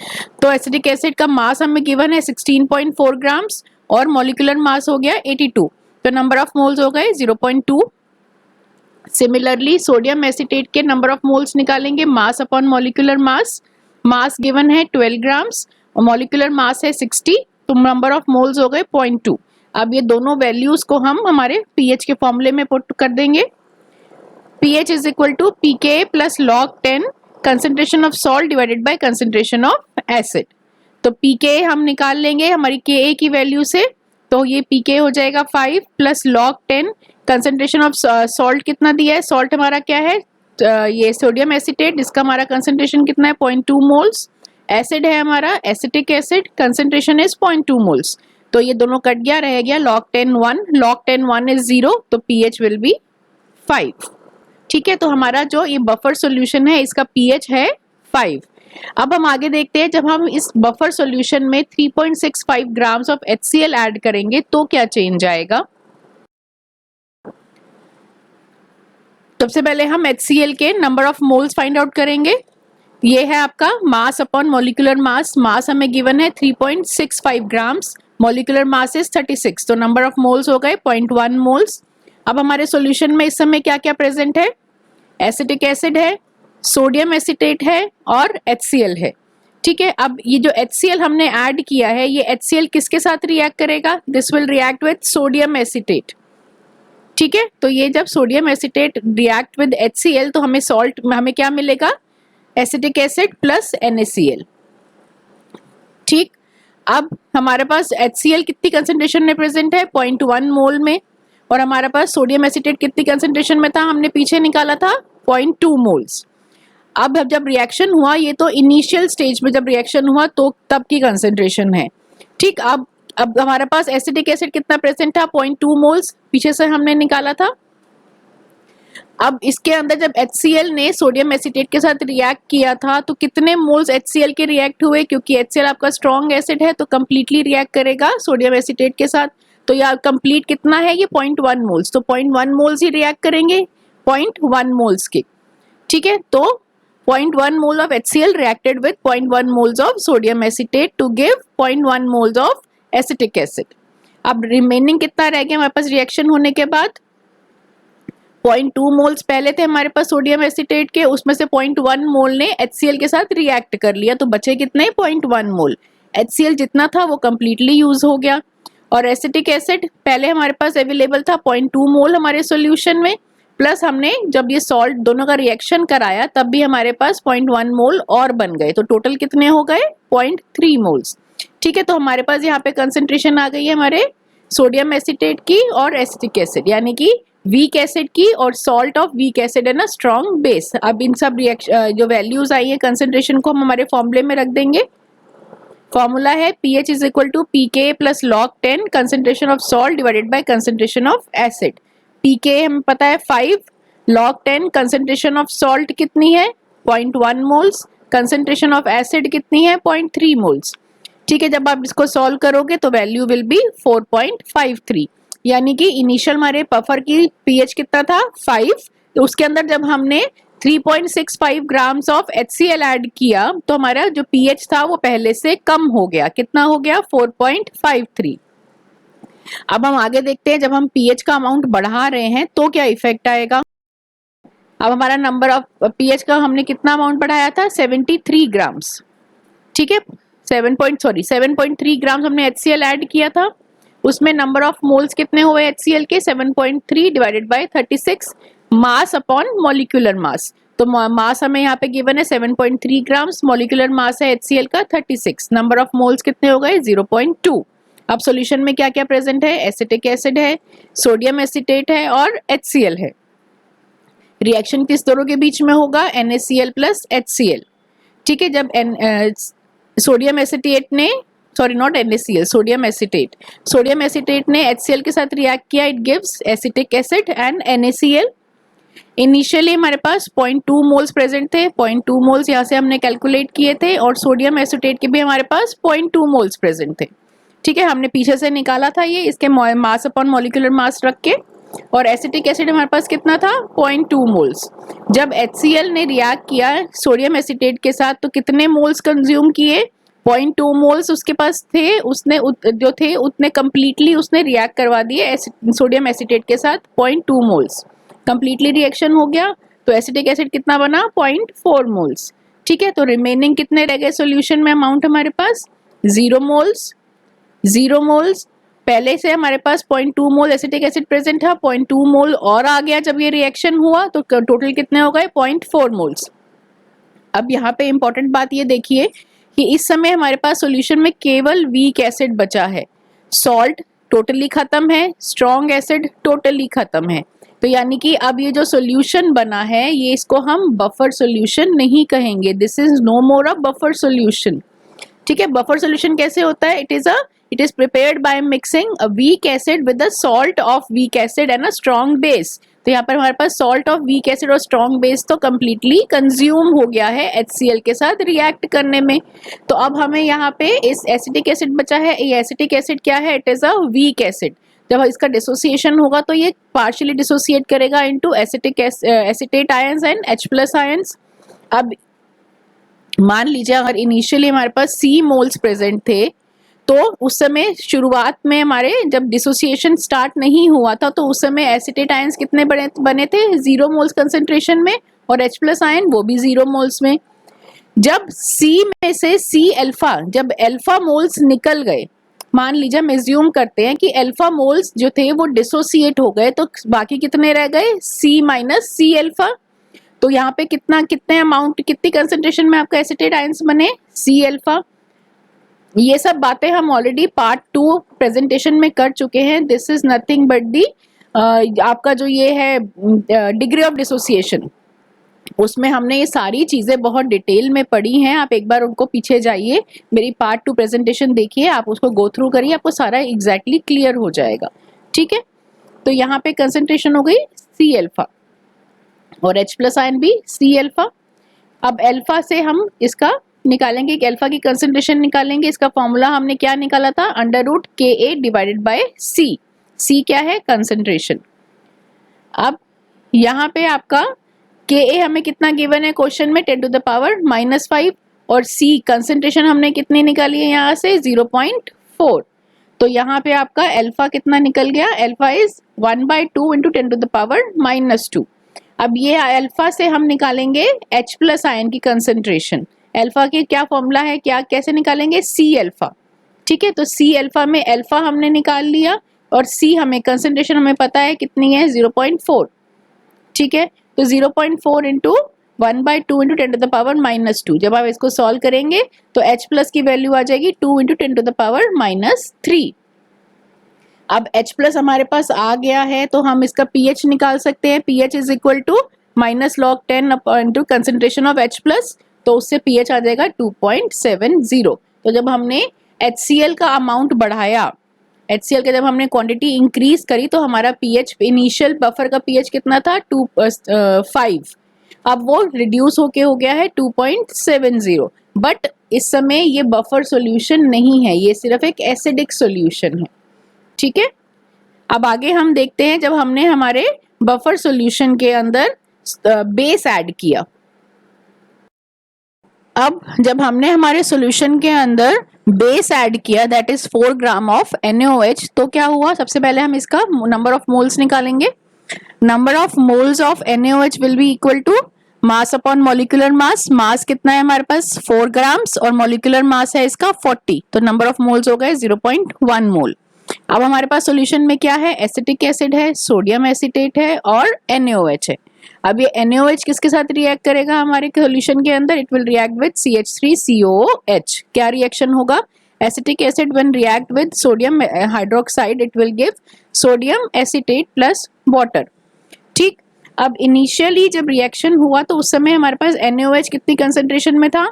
तो एसिटिक एसिड का मास हमें गिवन है 16.4 ग्राम्स और मॉलिक्यूलर मास हो गया 82, तो नंबर ऑफ मोल्स हो गए 0.2। सिमिलरली सोडियम एसीटेट के नंबर ऑफ मोल्स निकालेंगे, मास upon molecular mass. Mass given है 12 ग्राम्स और मॉलिक्यूलर मास है 60, तो नंबर ऑफ मोल्स हो गए 0.2। अब ये दोनों वैल्यूज को हम हमारे पीएच के फॉर्मूले में पुट कर देंगे। pH is equal to pKa plus log 10 concentration of salt divided by concentration of acid. तो pKa हम निकाल लेंगे हमारी Ka की वैल्यू से, तो ये pKa हो जाएगा 5 plus log 10 concentration of salt कितना दिया है, सॉल्ट हमारा क्या है, ये सोडियम एसीटेट, इसका हमारा कंसेंट्रेशन कितना है 0.2 मोल्स। एसिड है हमारा acetic acid, concentration is 0.2 moles, तो ये दोनों कट गया, रह गया log 10 1, log 10 1 इज 0, तो pH विल बी 5। ठीक है, तो हमारा जो ये बफर सॉल्यूशन है इसका pH है 5। अब हम आगे देखते हैं, जब हम इस बफर सॉल्यूशन में 3.65 ग्राम्स ऑफ HCl ऐड करेंगे तो क्या चेंज आएगा। सबसे पहले हम HCl के number of moles find out करेंगे। ये है आपका मास अपॉन मॉलिक्यूलर मास। मास हमें गिवन है 3.65 ग्राम्स, मॉलिक्यूलर मास इज 36, तो नंबर ऑफ मोल्स हो गए 0.1 मोल्स। अब हमारे सॉल्यूशन में इस समय क्या क्या प्रेजेंट है, एसिटिक एसिड है, सोडियम एसीटेट है और HCl है। ठीक है, अब ये जो HCl हमने ऐड किया है, ये HCl किसके साथ रिएक्ट करेगा, this will react with sodium acetate. ठीक है, तो ये जब sodium acetate react with HCl तो हमें सॉल्ट, हमें क्या मिलेगा, एसिटिक एसिड प्लस NaCl। ठीक, अब हमारे पास HCl कितनी कंसेंट्रेशन में प्रेजेंट है, 0.1 मोल में, और हमारे पास सोडियम एसीटेट कितनी कंसेंट्रेशन में था, हमने पीछे निकाला था 0.2 मोल्स। अब जब रिएक्शन हुआ, ये तो इनिशियल स्टेज में जब रिएक्शन हुआ तो तब की कंसेंट्रेशन है। ठीक, अब हमारे पास एसिटिक एसिड कितना प्रेजेंट था, 0.2 मोल्स, पीछे से हमने निकाला था। अब इसके अंदर जब HCl ने सोडियम एसीटेट के साथ रिएक्ट किया था तो कितने मोल्स HCl के रिएक्ट हुए, क्योंकि HCl आपका स्ट्रॉन्ग एसिड है तो कंप्लीटली रिएक्ट करेगा सोडियम एसीटेट के साथ, तो यह कंप्लीट कितना है, ये 0.1 मोल्स, तो 0.1 मोल्स ही रिएक्ट करेंगे 0.1 मोल्स के। ठीक है, तो 0.1 mole of HCl reacted with 0.1 moles of sodium acetate to give 0.1 moles of acetic acid। अब रिमेनिंग कितना रह गया हमारे पास रिएक्शन होने के बाद, 0.2 मोल्स पहले थे हमारे पास सोडियम एसीटेट के, उसमें से 0.1 मोल ने HCl के साथ रिएक्ट कर लिया, तो बचे कितने 0.1 मोल। HCl जितना था वो कंप्लीटली यूज हो गया, और एसिटिक एसिड पहले हमारे पास अवेलेबल था 0.2 मोल हमारे सॉल्यूशन में, प्लस हमने जब ये सॉल्ट दोनों का रिएक्शन कराया तब भी हमारे पास 0.1 मोल और बन गए, तो टोटल कितने हो गए 0.3 मोल्स। ठीक है, तो हमारे पास यहाँ पे कंसेंट्रेशन आ गई है हमारे सोडियम एसीटेट की और एसिटिक एसिड, यानी कि वीक एसिड की, और सॉल्ट ऑफ वीक एसिड है ना स्ट्रॉन्ग बेस। अब इन सब रिएक्शन जो वैल्यूज आई है कंसेंट्रेशन को हम हमारे फॉर्मूले में रख देंगे। फॉर्मूला है pH is equal to pKa plus log 10 concentration of salt divided by concentration of acid. pKa हमें पता है 5, log 10 कंसेंट्रेशन ऑफ सॉल्ट कितनी है 0.1 मोल्स, कंसेंट्रेशन ऑफ एसिड कितनी है 0.3 मोल्स। ठीक है, जब आप इसको सॉल्व करोगे तो वैल्यू विल बी 4.53, यानी कि इनिशियल हमारे बफर की pH कितना था 5, तो उसके अंदर जब हमने 3.65 ग्राम्स ऑफ HCl ऐड किया तो हमारा जो pH था वो पहले से कम हो गया, कितना हो गया 4.53। अब हम आगे देखते हैं, जब हम pH का अमाउंट बढ़ा रहे हैं तो क्या इफेक्ट आएगा। अब हमारा नंबर ऑफ pH का हमने कितना अमाउंट बढ़ाया था 73 ग्राम्स। ठीक है, 7.3 ग्राम्स हमने HCl ऐड किया था, उसमें नंबर ऑफ मोल्स कितने हुए HCl के 7.3 divided by 36 mass upon molecular मास। तो मास हमें यहाँ पे गिवन है 7.3 ग्राम्स, मॉलिक्यूलर मास है HCl का 36, नंबर ऑफ मोल्स कितने हो गए 0.2। अब सॉल्यूशन में क्या क्या प्रेजेंट है, एसिटिक एसिड है, सोडियम एसीटेट है और HCl है। रिएक्शन किस दोनों के बीच में होगा, NaCl प्लस HCl। ठीक है, जब सोडियम एसीटेट ने, sorry not NaCl, sodium acetate ने HCl के साथ रिएक्ट किया, it gives acetic acid and NaCl। Initially हमारे पास 0.2 मोल्स प्रेजेंट थे, 0.2 मोल्स यहाँ से हमने कैलकुलेट किए थे, और सोडियम एसीटेट के भी हमारे पास 0.2 मोल्स प्रेजेंट थे। ठीक है, हमने पीछे से निकाला था ये, इसके मास अपॉन मॉलिक्यूलर मास रख के, और एसिटिक एसिड हमारे पास कितना था 0.2 मोल्स। जब HCl ने रिएक्ट किया सोडियम एसीटेट के साथ तो कितने मोल्स कंज्यूम किए 0.2 मोल्स उसके पास थे, उसने जो थे उतने कम्प्लीटली उसने रिएक्ट करवा दिए सोडियम एसीटेट के साथ 0.2 मोल्स, कम्प्लीटली रिएक्शन हो गया। तो एसिटिक एसिड कितना बना 0.4 मोल्स। ठीक है, तो रिमेनिंग कितने रह गए सॉल्यूशन में अमाउंट हमारे पास 0 मोल्स। 0 मोल्स, पहले से हमारे पास 0.2 मोल एसिटिक एसिड प्रेजेंट था, 0.2 मोल और आ गया जब ये रिएक्शन हुआ तो टोटल कितने हो गए 0.4 मोल्स। अब यहाँ पे इंपॉर्टेंट बात ये देखिए कि इस समय हमारे पास सॉल्यूशन में केवल वीक एसिड बचा है, सॉल्ट टोटली खत्म है, स्ट्रॉन्ग एसिड टोटली खत्म है। तो यानी कि अब ये जो सॉल्यूशन बना है ये इसको हम बफर सॉल्यूशन नहीं कहेंगे, this is no more a buffer solution. ठीक है, बफर सॉल्यूशन कैसे होता है, it is prepared by mixing a weak acid with the salt of weak acid and a strong base. तो यहाँ पर हमारे पास सॉल्ट ऑफ वीक एसिड और स्ट्रॉन्ग बेस तो कम्प्लीटली कंज्यूम हो गया है HCl के साथ रिएक्ट करने में। तो अब हमें यहाँ पे इस एसिटिक एसिड बचा है, ये एसिटिक एसिड क्या है, it is a weak acid. जब इसका डिसोसिएशन होगा तो ये पार्शियली डिसोसिएट करेगा into acetate ions and H+ ions. अब मान लीजिए अगर इनिशियली हमारे पास C मोल्स प्रेजेंट थे तो उस समय शुरुआत में हमारे जब डिसोसिएशन स्टार्ट नहीं हुआ था तो उस समय एसिटेट आयंस कितने बने थे 0 मोल्स कंसेंट्रेशन में, और H+ आयन वो भी 0 मोल्स में। जब C में से C अल्फा, जब अल्फा मोल्स निकल गए, मान लीजिए हम एज्यूम करते हैं कि अल्फा मोल्स जो थे वो डिसोसिएट हो गए, तो बाकी कितने रह गए C माइनस C अल्फा। तो यहाँ पे कितने अमाउंट, कितनी कंसेंट्रेशन में आपका एसिटेट आयंस बने C अल्फा। ये सब बातें हम ऑलरेडी पार्ट 2 प्रेजेंटेशन में कर चुके हैं। This is nothing but the आपका जो ये है डिग्री ऑफ डिसोसिएशन, उसमें हमने ये सारी चीजें बहुत डिटेल में पढ़ी हैं। आप एक बार उनको पीछे जाइए, मेरी पार्ट 2 प्रेजेंटेशन देखिए, आप उसको गो थ्रू करिए, आपको सारा एग्जैक्टली क्लियर हो जाएगा। ठीक है, तो यहाँ पे कंसेंट्रेशन हो गई C अल्फा और H+ आयन भी C अल्फा। अब अल्फा से हम इसका निकालेंगे कि अल्फा की कंसेंट्रेशन निकालेंगे। इसका फॉर्मूला हमने क्या निकाला था, √Ka divided by C। C क्या है, कंसेंट्रेशन। अब यहाँ पे आपका Ka हमें कितना गिवन है क्वेश्चन में 10⁻⁻⁵, और C कंसेंट्रेशन हमने कितनी निकाली है यहाँ से 0.4। तो यहाँ पे आपका अल्फा कितना निकल गया, अल्फा इज 1/2 × 10⁻⁻²। अब ये अल्फा से हम निकालेंगे H+ आयन की कंसेंट्रेशन। अल्फा की क्या फॉर्मूला है, क्या कैसे निकालेंगे, C अल्फा। ठीक है, तो C अल्फा में अल्फा हमने निकाल लिया और C हमें कंसेंट्रेशन हमें पता है कितनी है 0.4। ठीक है, तो 0.4 × 1/2 × 10⁻⁻²। जब आप इसको सॉल्व करेंगे तो H+ की वैल्यू आ जाएगी 2 × 10⁻⁻3। अब H+ हमारे पास आ गया है तो हम इसका pH निकाल सकते हैं। pH is equal to -log10 × concentration of H+, तो उससे pH आ जाएगा 2.70। तो जब हमने HCl का अमाउंट बढ़ाया, HCl के जब हमने क्वांटिटी इंक्रीज करी तो हमारा pH, इनिशियल बफर का pH कितना था 5, अब वो रिड्यूस होके हो गया है 2.70। बट इस समय ये बफर सॉल्यूशन नहीं है, ये सिर्फ एक एसिडिक सॉल्यूशन है। ठीक है, अब आगे हम देखते हैं जब हमने हमारे बफर सॉल्यूशन के अंदर बेस ऐड किया। अब जब हमने हमारे सॉल्यूशन के अंदर बेस ऐड किया, that is 4 gram of NaOH, तो क्या हुआ, सबसे पहले हम इसका नंबर ऑफ मोल्स निकालेंगे। Number of moles of NaOH will be equal to mass upon molecular mass. Mass कितना है हमारे पास 4 ग्राम्स और मॉलिक्यूलर मास है इसका 40, तो नंबर ऑफ मोल्स हो गए 0.1 मोल। अब हमारे पास सॉल्यूशन में क्या है, एसिटिक एसिड है, सोडियम एसीटेट है और NaOH है। अब ये NaOH किसके साथ रिएक्ट करेगा हमारे सॉल्यूशन के अंदर, it will react with CH3COOH। क्या रिएक्शन होगा, acetic acid when react with sodium hydroxide it will give sodium acetate plus water. ठीक, अब इनिशियली जब रिएक्शन हुआ तो उस समय हमारे पास NaOH कितनी कंसेंट्रेशन में था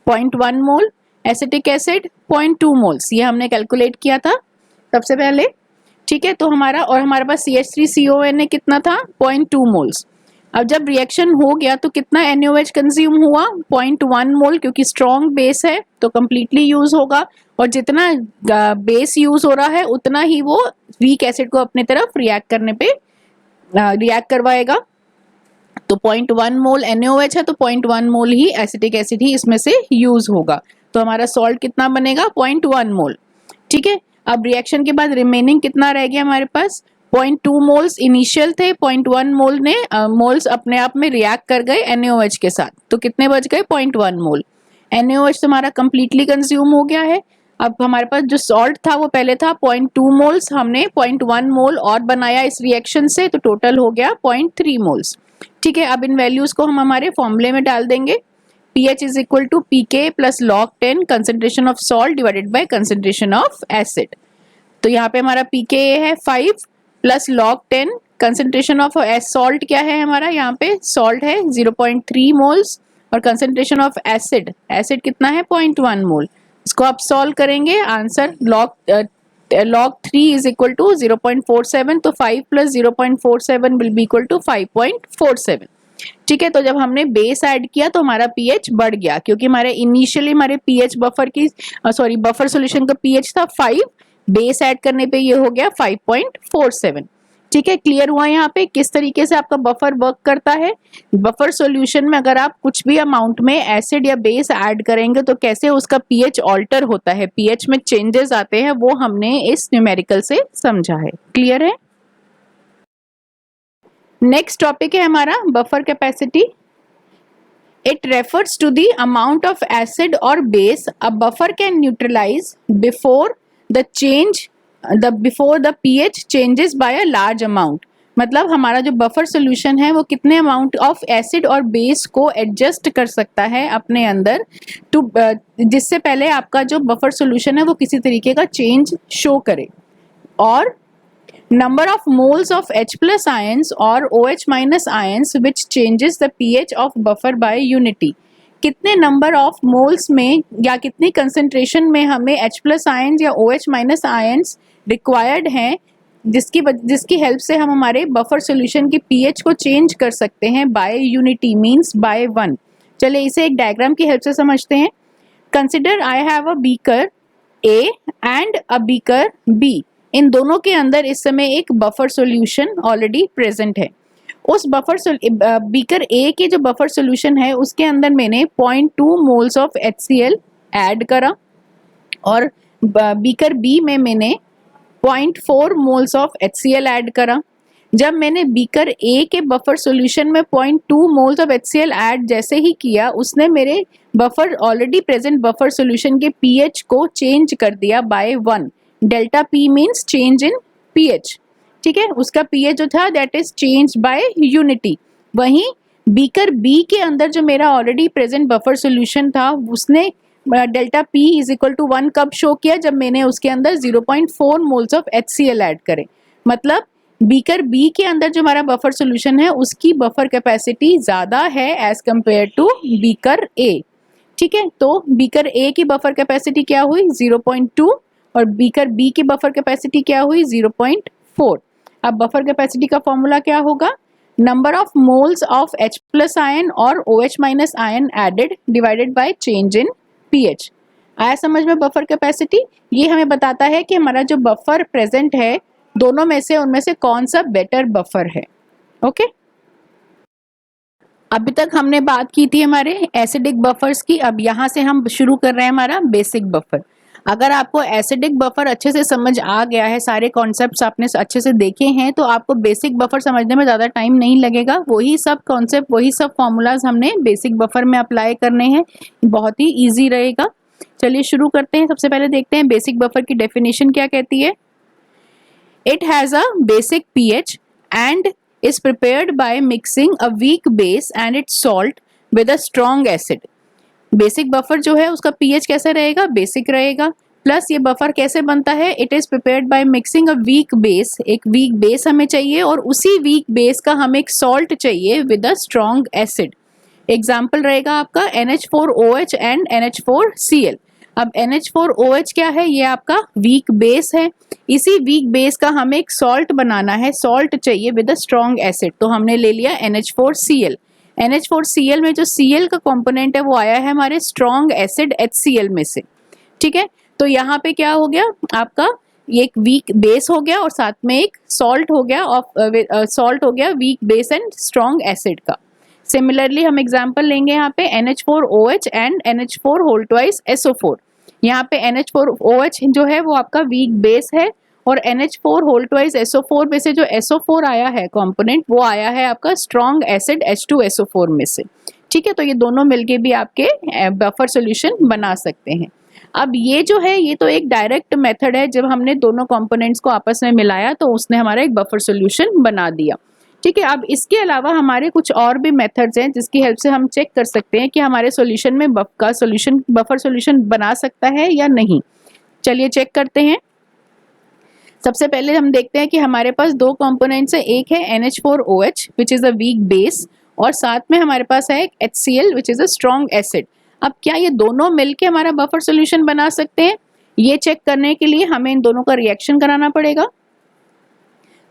0.1 मोल, एसिटिक एसिड 0.2 मोल्स, ये हमने कैलकुलेट किया था सबसे पहले। ठीक है, तो हमारे पास CH3CON कितना था 0.2 मोल्स। अब जब रिएक्शन हो गया तो कितना NaOH कंज्यूम हुआ 0.1 मोल, क्योंकि स्ट्रॉन्ग बेस है तो कंप्लीटली यूज होगा, और जितना बेस यूज हो रहा है उतना ही वो वीक एसिड को अपने तरफ रिएक्ट करने पे रिएक्ट करवाएगा। तो 0.1 मोल NaOH है तो 0.1 मोल ही एसिटिक एसिड ही इसमें से यूज होगा। तो हमारा सॉल्ट कितना बनेगा 0.1 मोल। ठीक है, अब रिएक्शन के बाद रिमेनिंग कितना रह गया हमारे पास 0.2 मोल्स इनिशियल थे, 0.1 मोल ने मोल्स अपने आप में रिएक्ट कर गए NaOH के साथ, तो कितने बच गए 0.1 मोल। NaOH हमारा कंप्लीटली कंज्यूम हो गया है। अब हमारे पास जो सॉल्ट था वो पहले था 0.2 मोल्स, हमने 0.1 मोल और बनाया इस रिएक्शन से, तो टोटल हो गया 0.3 मोल्स। ठीक है, अब इन वैल्यूज को हम हमारे फॉर्मूले में डाल देंगे। pH is equal to pK plus log 10 concentration of salt divided by concentration of acid। तो यहाँ पे हमारा pKa है 5 plus log 10 concentration of salt क्या है हमारा, यहाँ पे salt है 0.3 मोल्स और concentration of acid कितना है 0.1 मोल। इसको आप सॉल्व करेंगे, answer log 3 is equal to 0.47, तो 5 plus 0.47 will be equal to 5.47। ठीक है, तो जब हमने बेस ऐड किया तो हमारा pH बढ़ गया, क्योंकि हमारे इनिशियली हमारे pH बफर सॉल्यूशन का pH था 5, बेस ऐड करने पे ये हो गया 5.47। ठीक है, क्लियर हुआ यहाँ पे किस तरीके से आपका बफर वर्क करता है। बफर सॉल्यूशन में अगर आप कुछ भी अमाउंट में एसिड या बेस ऐड करेंगे तो कैसे उसका pH ऑल्टर होता है, pH में चेंजेस आते हैं, वो हमने इस न्यूमेरिकल से समझा है। क्लियर है। नेक्स्ट टॉपिक है हमारा buffer capacity. It refers to the amount of acid और base a buffer can neutralize before the pH changes by a large amount. मतलब हमारा जो बफर सोल्यूशन है वो कितने अमाउंट ऑफ एसिड और बेस को एडजस्ट कर सकता है अपने अंदर जिससे पहले आपका जो बफर सोल्यूशन है वो किसी तरीके का चेंज शो करे। और number of moles of H plus ions or OH minus ions which changes the pH of buffer by unity। कितने नंबर ऑफ मोल्स में या कितनी कंसेंट्रेशन में हमें H plus ions या OH minus ions रिक्वायर्ड हैं जिसकी हेल्प से हम हमारे बफर सॉल्यूशन की pH को चेंज कर सकते हैं बाय यूनिटी मीन्स बाय 1। चलिए इसे एक डायग्राम की हेल्प से समझते हैं। Consider I have a beaker A and a beaker B। इन दोनों के अंदर इस समय एक बफर सॉल्यूशन ऑलरेडी प्रेजेंट है। उस बीकर ए के जो बफर सॉल्यूशन है उसके अंदर मैंने 0.2 मोल्स ऑफ HCl ऐड करा और बीकर बी में मैंने 0.4 मोल्स ऑफ HCl ऐड करा। जब मैंने बीकर ए के बफर सॉल्यूशन में 0.2 मोल्स ऑफ HCl ऐड जैसे ही किया उसने मेरे buffer already present buffer solution के pH को चेंज कर दिया by 1। Delta P means change in pH। ठीक है, उसका pH जो था that is change by unity. वहीं बीकर B के अंदर जो मेरा ऑलरेडी प्रेजेंट बफर सॉल्यूशन था उसने delta P is equal to 1 कब शो किया, जब मैंने उसके अंदर 0.4 मोल्स ऑफ HCl ऐड करे। मतलब बीकर B के अंदर जो हमारा बफर सॉल्यूशन है उसकी बफर कैपेसिटी ज्यादा है as compare to beaker A। ठीक है, तो बीकर A की बफर कैपेसिटी क्या हुई 0.2 और बीकर B की बफर कैपेसिटी क्या हुई 0.4। अब बफर कैपेसिटी का फॉर्मूला क्या होगा, number of moles of H plus ion और OH minus ion added divided by change in pH। आया समझ में बफर कैपेसिटी। ये हमें बताता है कि हमारा जो बफर प्रेजेंट है दोनों में से उनमें से कौन सा बेटर बफर है। ओके, अभी तक हमने बात की थी हमारे एसिडिक बफर्स की, अब यहाँ से हम शुरू कर रहे हैं हमारा बेसिक बफर। अगर आपको एसिडिक बफर अच्छे से समझ आ गया है, सारे कॉन्सेप्ट्स आपने अच्छे से देखे हैं, तो आपको बेसिक बफर समझने में ज़्यादा टाइम नहीं लगेगा। वही सब कॉन्सेप्ट वही सब फॉर्मूलाज हमने बेसिक बफर में अप्लाई करने हैं, बहुत ही ईजी रहेगा। चलिए शुरू करते हैं। सबसे पहले देखते हैं बेसिक बफर की डेफिनेशन क्या कहती है। It has a basic pH and is prepared by mixing a weak base and its salt with a strong acid। Basic buffer जो है उसका pH कैसा रहेगा, बेसिक रहेगा। प्लस ये बफर कैसे बनता है, it is prepared by mixing a weak base. एक वीक बेस हमें चाहिए और उसी वीक बेस का हमें एक सॉल्ट चाहिए with a strong acid. Example रहेगा आपका NH4OH एंड NH4Cl। अब NH4OH क्या है, ये आपका वीक बेस है। इसी वीक बेस का हमें एक सॉल्ट बनाना है, सॉल्ट चाहिए विद अ स्ट्रॉन्ग एसिड, तो हमने ले लिया NH4Cl। NH4Cl में जो Cl का कंपोनेंट है वो आया है हमारे स्ट्रॉन्ग एसिड HCl में से। ठीक है, तो यहाँ पे क्या हो गया आपका, ये एक वीक बेस हो गया और साथ में एक सॉल्ट हो गया week base and strong acid का। सिमिलरली हम एग्जांपल लेंगे यहाँ पे NH4OH and NH4 whole twice SO4। यहाँ पे NH4OH जो है वो आपका वीक बेस है और NH4 होल ट्वाइस SO4 में से जो SO4 आया है कंपोनेंट वो आया है आपका स्ट्रॉन्ग एसिड H2SO4 में से। ठीक है, तो ये दोनों मिलके भी आपके बफर सॉल्यूशन बना सकते हैं। अब ये जो है ये तो एक डायरेक्ट मेथड है, जब हमने दोनों कंपोनेंट्स को आपस में मिलाया तो उसने हमारा एक बफर सॉल्यूशन बना दिया। ठीक है, अब इसके अलावा हमारे कुछ और भी मेथड्स हैं जिसकी हेल्प से हम चेक कर सकते हैं कि हमारे सॉल्यूशन में बफर सॉल्यूशन बना सकता है या नहीं। चलिए चेक करते हैं। सबसे पहले हम देखते हैं कि हमारे पास दो कंपोनेंट्स है, एक है NH4OH which is a weak base और साथ में हमारे पास है एक HCl which is a strong acid. अब क्या ये दोनों मिलके हमारा बफर सॉल्यूशन बना सकते हैं? ये चेक करने के लिए हमें इन दोनों का रिएक्शन कराना पड़ेगा।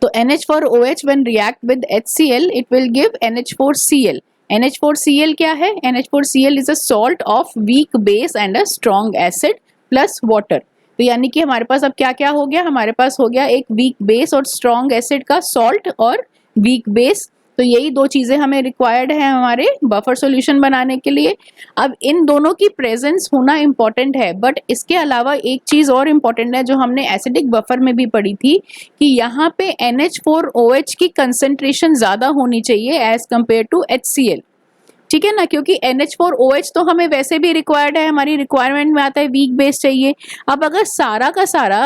तो NH4OH when react with HCl it will give NH4Cl। NH4Cl क्या है? NH4Cl is a salt of weak base and a strong acid plus water। तो यानी कि हमारे पास अब क्या क्या हो गया, हमारे पास हो गया एक वीक बेस और स्ट्रॉन्ग एसिड का सॉल्ट और वीक बेस। तो यही दो चीजें हमें रिक्वायर्ड है हमारे बफर सॉल्यूशन बनाने के लिए। अब इन दोनों की प्रेजेंस होना इंपॉर्टेंट है, बट इसके अलावा एक चीज और इम्पॉर्टेंट है जो हमने एसिडिक बफर में भी पढ़ी थी कि यहाँ पे NH4OH की कंसेंट्रेशन ज्यादा होनी चाहिए एज कंपेयर टू HCl। ठीक है ना, क्योंकि NH4OH तो हमें वैसे भी रिक्वायर्ड है, हमारी रिक्वायरमेंट में आता है वीक बेस चाहिए। अब अगर सारा का सारा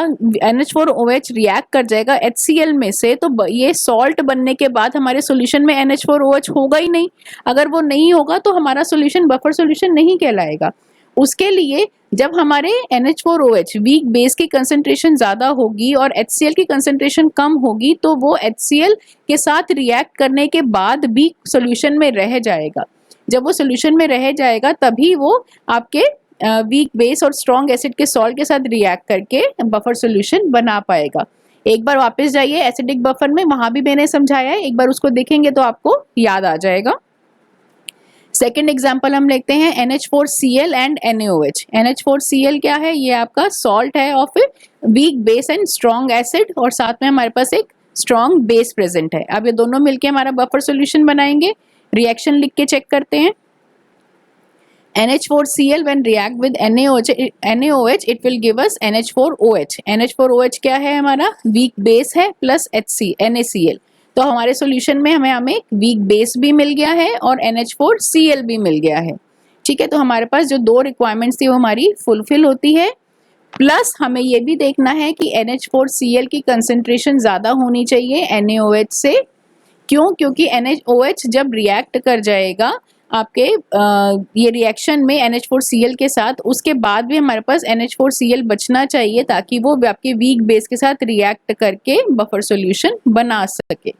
NH4OH रिएक्ट कर जाएगा HCl में से तो ये सॉल्ट बनने के बाद हमारे सॉल्यूशन में NH4OH होगा ही नहीं। अगर वो नहीं होगा तो हमारा सॉल्यूशन बफर सॉल्यूशन नहीं कहलाएगा। उसके लिए जब हमारे NH4OH वीक बेस की कंसेंट्रेशन ज्यादा होगी और HCl की कंसेंट्रेशन कम होगी तो वो HCl के साथ रिएक्ट करने के बाद भी सॉल्यूशन में रह जाएगा। जब वो सॉल्यूशन में रह जाएगा तभी वो आपके वीक बेस और स्ट्रॉन्ग एसिड के सॉल्ट के साथ रिएक्ट करके बफर सॉल्यूशन बना पाएगा। एक बार वापस जाइए एसिडिक बफर में, वहां भी मैंने समझाया है, एक बार उसको देखेंगे तो आपको याद आ जाएगा। सेकेंड एग्जाम्पल हम लेते हैं NH4Cl एंड NaOH। NH4Cl क्या है? ये आपका सॉल्ट है of weak base and strong acid और साथ में हमारे पास एक स्ट्रॉन्ग बेस प्रेजेंट है। अब ये दोनों मिलके हमारा बफर सॉल्यूशन बनाएंगे। रिएक्शन लिख के चेक करते हैं। NH4Cl when react with NaOH it will give us NH4OH। NH4OH क्या है? हमारा वीक बेस है प्लस NaCl। तो हमारे सॉल्यूशन में हमें वीक बेस भी मिल गया है और NH4Cl भी मिल गया है। ठीक है, तो हमारे पास जो दो रिक्वायरमेंट्स थी वो हमारी फुलफिल होती है। प्लस हमें ये भी देखना है कि NH4Cl की कंसेंट्रेशन ज्यादा होनी चाहिए NaOH से। क्यों? क्योंकि NaOH जब रिएक्ट कर जाएगा आपके ये रिएक्शन में NH4Cl के साथ, उसके बाद भी हमारे पास NH4Cl बचना चाहिए ताकि वो आपके वीक बेस के साथ रिएक्ट करके बफर सॉल्यूशन बना सके।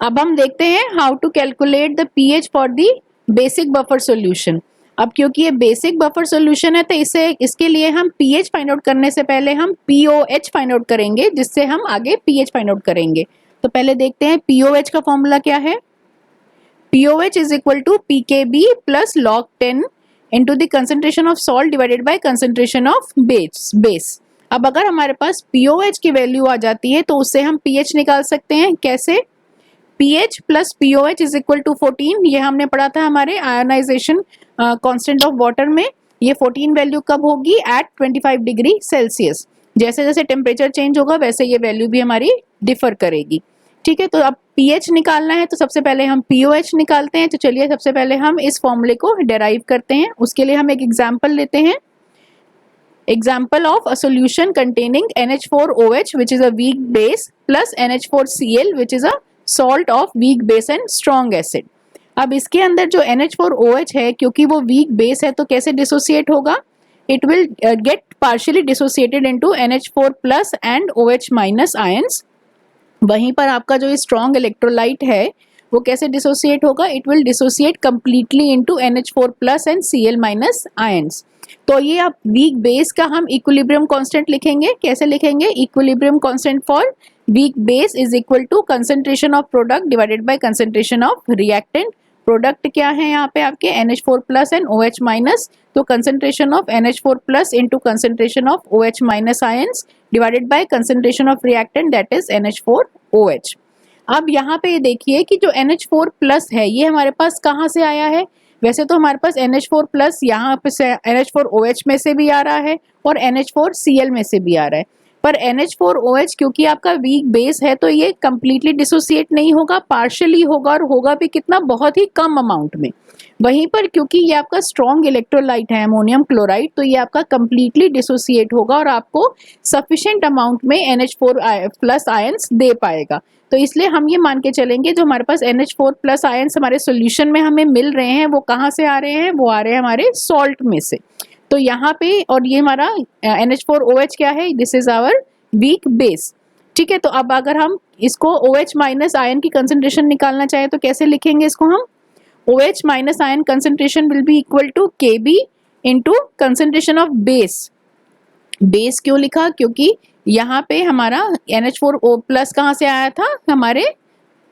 अब हम देखते हैं how to calculate the pH for the basic buffer solution. अब क्योंकि ये बेसिक बफर सॉल्यूशन है तो इसके लिए हम pH फाइंड आउट करने से पहले हम pOH फाइंड आउट करेंगे, जिससे हम आगे pH फाइंड आउट करेंगे। तो पहले देखते हैं pOH का फॉर्मूला क्या है। pOH is equal to pKb plus log 10 into the concentration of salt divided by concentration of base। अब अगर हमारे पास pOH की वैल्यू आ जाती है तो उससे हम pH निकाल सकते हैं। कैसे? pH plus pOH is equal to 14। ये हमने पढ़ा था हमारे आयोनाइजेशन कांस्टेंट ऑफ वाटर में। ये 14 वैल्यू कब होगी? At 25 degree Celsius. जैसे जैसे टेम्परेचर चेंज होगा वैसे ये वैल्यू भी हमारी डिफर करेगी। ठीक है, तो अब pH निकालना है तो सबसे पहले हम pOH निकालते हैं। तो चलिए सबसे पहले हम इस फॉर्मूले को डिराइव करते हैं। उसके लिए हम एक एग्जाम्पल लेते हैं। Example of a solution containing NH4OH which is a weak base plus NH4Cl which is a salt of weak base and strong acid। अब इसके अंदर जो NH4OH है क्योंकि वो weak base है तो कैसे डिसोसिएट होगा? It will get partially dissociated into NH4 plus and OH minus ions। वहीं पर आपका जो स्ट्रॉन्ग इलेक्ट्रोलाइट है वो कैसे डिसोसिएट होगा? It will dissociate completely into NH4 plus and Cl minus ions. तो ये आप वीक बेस का हम इक्विलिब्रियम कांस्टेंट लिखेंगे। कैसे लिखेंगे? Equilibrium constant for weak base is equal to concentration of product divided by concentration of reactant. Product क्या है यहाँ पे आपके? NH4 plus and OH minus. तो concentration of NH4 plus into concentration of OH minus ions divided by concentration of reactant that is NH4OH। अब यहाँ पे देखिए कि जो NH4 प्लस है ये हमारे पास कहाँ से आया है। वैसे तो हमारे पास NH4 प्लस यहाँ पे NH4OH में से भी आ रहा है और NH4Cl में से भी आ रहा है, पर NH4OH क्योंकि आपका वीक बेस है तो ये कंप्लीटली डिसोसिएट नहीं होगा, पार्शियली होगा, और होगा भी कितना, बहुत ही कम अमाउंट में। वहीं पर क्योंकि ये आपका स्ट्रॉन्ग इलेक्ट्रोलाइट है अमोनियम क्लोराइड, तो ये आपका कंप्लीटली डिसोसिएट होगा और आपको सफिशिएंट अमाउंट में NH4 प्लस आयंस दे पाएगा। तो इसलिए हम ये मान के चलेंगे जो हमारे पास NH4 प्लस आयंस हमारे सॉल्यूशन में हमें मिल रहे हैं वो कहाँ से आ रहे हैं, वो आ रहे हैं हमारे सॉल्ट में से। तो यहाँ पे, और ये हमारा NH4OH क्या है, this is our weak base. ठीक है, तो अब अगर हम इसको OH माइनस आयन की कंसंट्रेशन निकालना चाहे तो कैसे लिखेंगे इसको हम, OH minus ion concentration will be equal to Kb into concentration of base. Base क्यों लिखा, क्योंकि यहाँ पे हमारा NH4O प्लस कहाँ से आया था हमारे,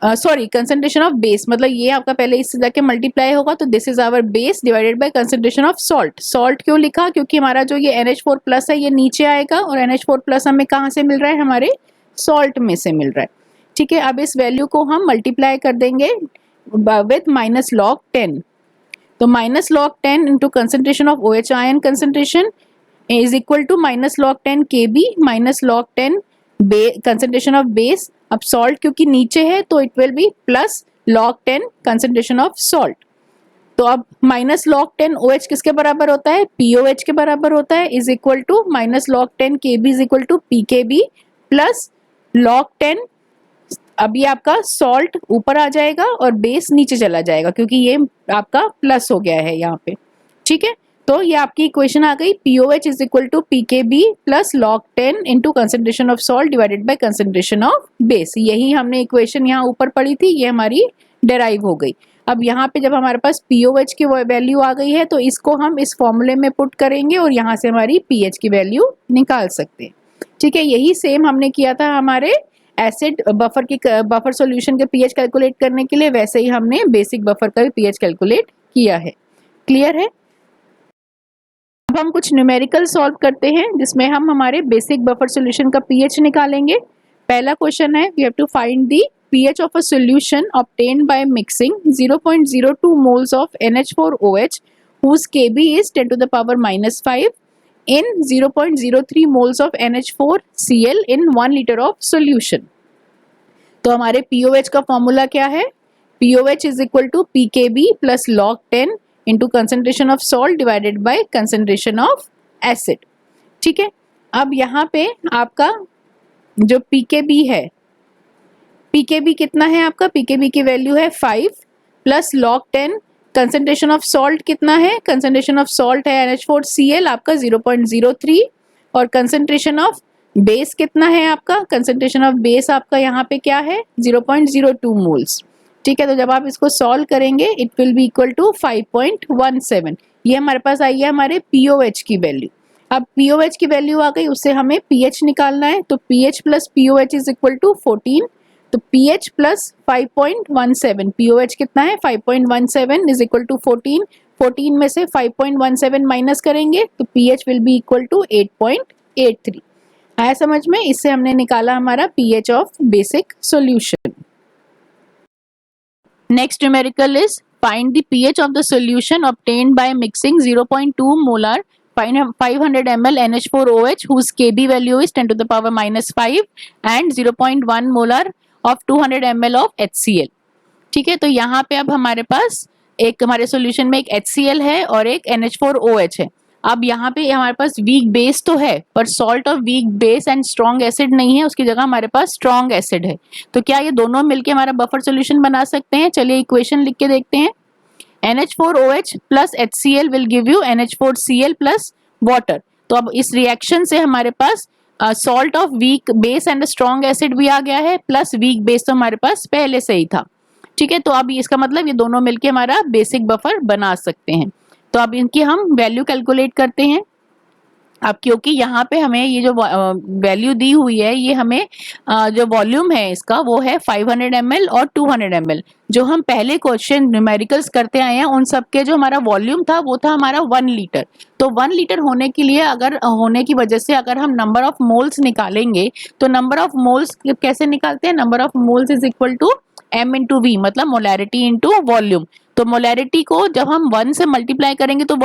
सॉरी कंसंट्रेशन ऑफ बेस, मतलब ये आपका पहले इससे जाके मल्टीप्लाई होगा, तो this is our base divided by concentration of salt. Salt क्यों लिखा, क्योंकि हमारा जो ये NH4 प्लस है ये नीचे आएगा और NH4 प्लस हमें कहाँ से मिल रहा है, हमारे सॉल्ट में से मिल रहा है। ठीक है, अब इस वैल्यू को हम मल्टीप्लाई कर देंगे विथ माइनस लॉग 10, तो minus log 10 into concentration of OH ion concentration is equal to minus log 10 Kb minus log 10 concentration of base. अब सॉल्ट क्योंकि नीचे है तो it will be plus log 10 concentration of salt. तो अब minus log 10 OH किसके बराबर होता है, POH के बराबर होता है, is equal to minus log 10 Kb is equal to PKb plus log 10, अब ये आपका सॉल्ट ऊपर आ जाएगा और बेस नीचे चला जाएगा क्योंकि ये आपका प्लस हो गया है यहाँ पे। ठीक है, तो ये आपकी इक्वेशन आ गई, POH is equal to PKb plus log 10 into concentration of salt divided by concentration of base. यही हमने इक्वेशन यहाँ ऊपर पढ़ी थी, ये हमारी डेराइव हो गई। अब यहाँ पे जब हमारे पास POH की वैल्यू आ गई है तो इसको हम इस फॉर्मूले में पुट करेंगे और यहाँ से हमारी pH की वैल्यू निकाल सकते हैं। ठीक है, यही सेम हमने किया था हमारे एसिड बफर सॉल्यूशन के pH कैलकुलेट करने के लिए, वैसे ही हमने बेसिक बफर का भी pH कैलकुलेट किया है। क्लियर है। अब हम कुछ न्यूमेरिकल सॉल्व करते हैं जिसमें हम हमारे बेसिक बफर सॉल्यूशन का pH निकालेंगे। पहला क्वेश्चन है, we have to find the pH of a solution obtained by mixing 0.02 moles of NH4OH whose Kb is 10 to the power minus 5 in 0.03 moles of NH4Cl in 1 liter of solution। तो हमारे POH का formula क्या है, POH is equal to PKb plus log 10 into concentration of salt divided by concentration of acid. ठीक है, अब यहाँ पे आपका जो PKb है, PKb कितना है आपका, PKb की वैल्यू है 5 plus log 10, concentration of salt कितना है, कंसंट्रेशन ऑफ सॉल्ट है NH4Cl आपका 0.03 और कंसंट्रेशन ऑफ बेस कितना है आपका, कंसंट्रेशन ऑफ बेस आपका यहाँ पे क्या है 0.02 मोल्स। ठीक है, तो जब आप इसको सॉल्व करेंगे it will be equal to 5.17। ये हमारे पास आई है हमारे POH की वैल्यू। अब POH की वैल्यू आ गई, उससे हमें pH निकालना है, तो pH plus POH is equal to 14, तो pH प्लस 5.17, POH कितना है 5.17 इज इक्वल टू 14, 14 में से 5.17 माइनस करेंगे तो pH will be equal to 8.83। आया समझ में, इससे हमने निकाला हमारा pH of basic solution. Next numerical is find the pH of the solution obtained by mixing 0.2 molar 500 ml NH4OH whose Kb value is 10 to the power minus 5 and 0.1 molar of 200 ml of HCl। ठीक है, तो यहाँ पे अब हमारे पास एक हमारे solution में एक HCl है और एक NH4OH है। अब यहाँ पे हमारे पास वीक बेस तो है पर salt of weak base and strong acid नहीं है, उसकी जगह हमारे पास स्ट्रॉन्ग एसिड है। तो क्या ये दोनों मिलके हमारा बफर सॉल्यूशन बना सकते हैं, चलिए इक्वेशन लिख के देखते हैं। NH4OH plus HCl will give you NH4Cl plus water. तो अब इस रिएक्शन से हमारे पास salt of weak base and strong acid भी आ गया है, प्लस वीक बेस तो हमारे पास पहले से ही था। ठीक है, तो अब इसका मतलब ये दोनों मिलके हमारा बेसिक बफर बना सकते हैं। तो अब इनकी हम वैल्यू कैलकुलेट करते हैं। अब क्योंकि यहाँ पे हमें ये जो वैल्यू दी हुई है, ये हमें जो वॉल्यूम है इसका वो है 500 ml और 200 ml। जो हम पहले क्वेश्चन न्यूमेरिकल्स करते आए हैं उन सब के जो हमारा वॉल्यूम था वो था हमारा 1 लीटर। तो 1 लीटर होने के लिए होने की वजह से अगर हम नंबर ऑफ मोल्स निकालेंगे तो नंबर ऑफ मोल्स कैसे निकालते हैं, number of moles is equal to m into V, मतलब मोलैरिटी इंटू वॉल्यूम। तो मोलैरिटी को जब हम 1 से मल्टीप्लाई करेंगे तो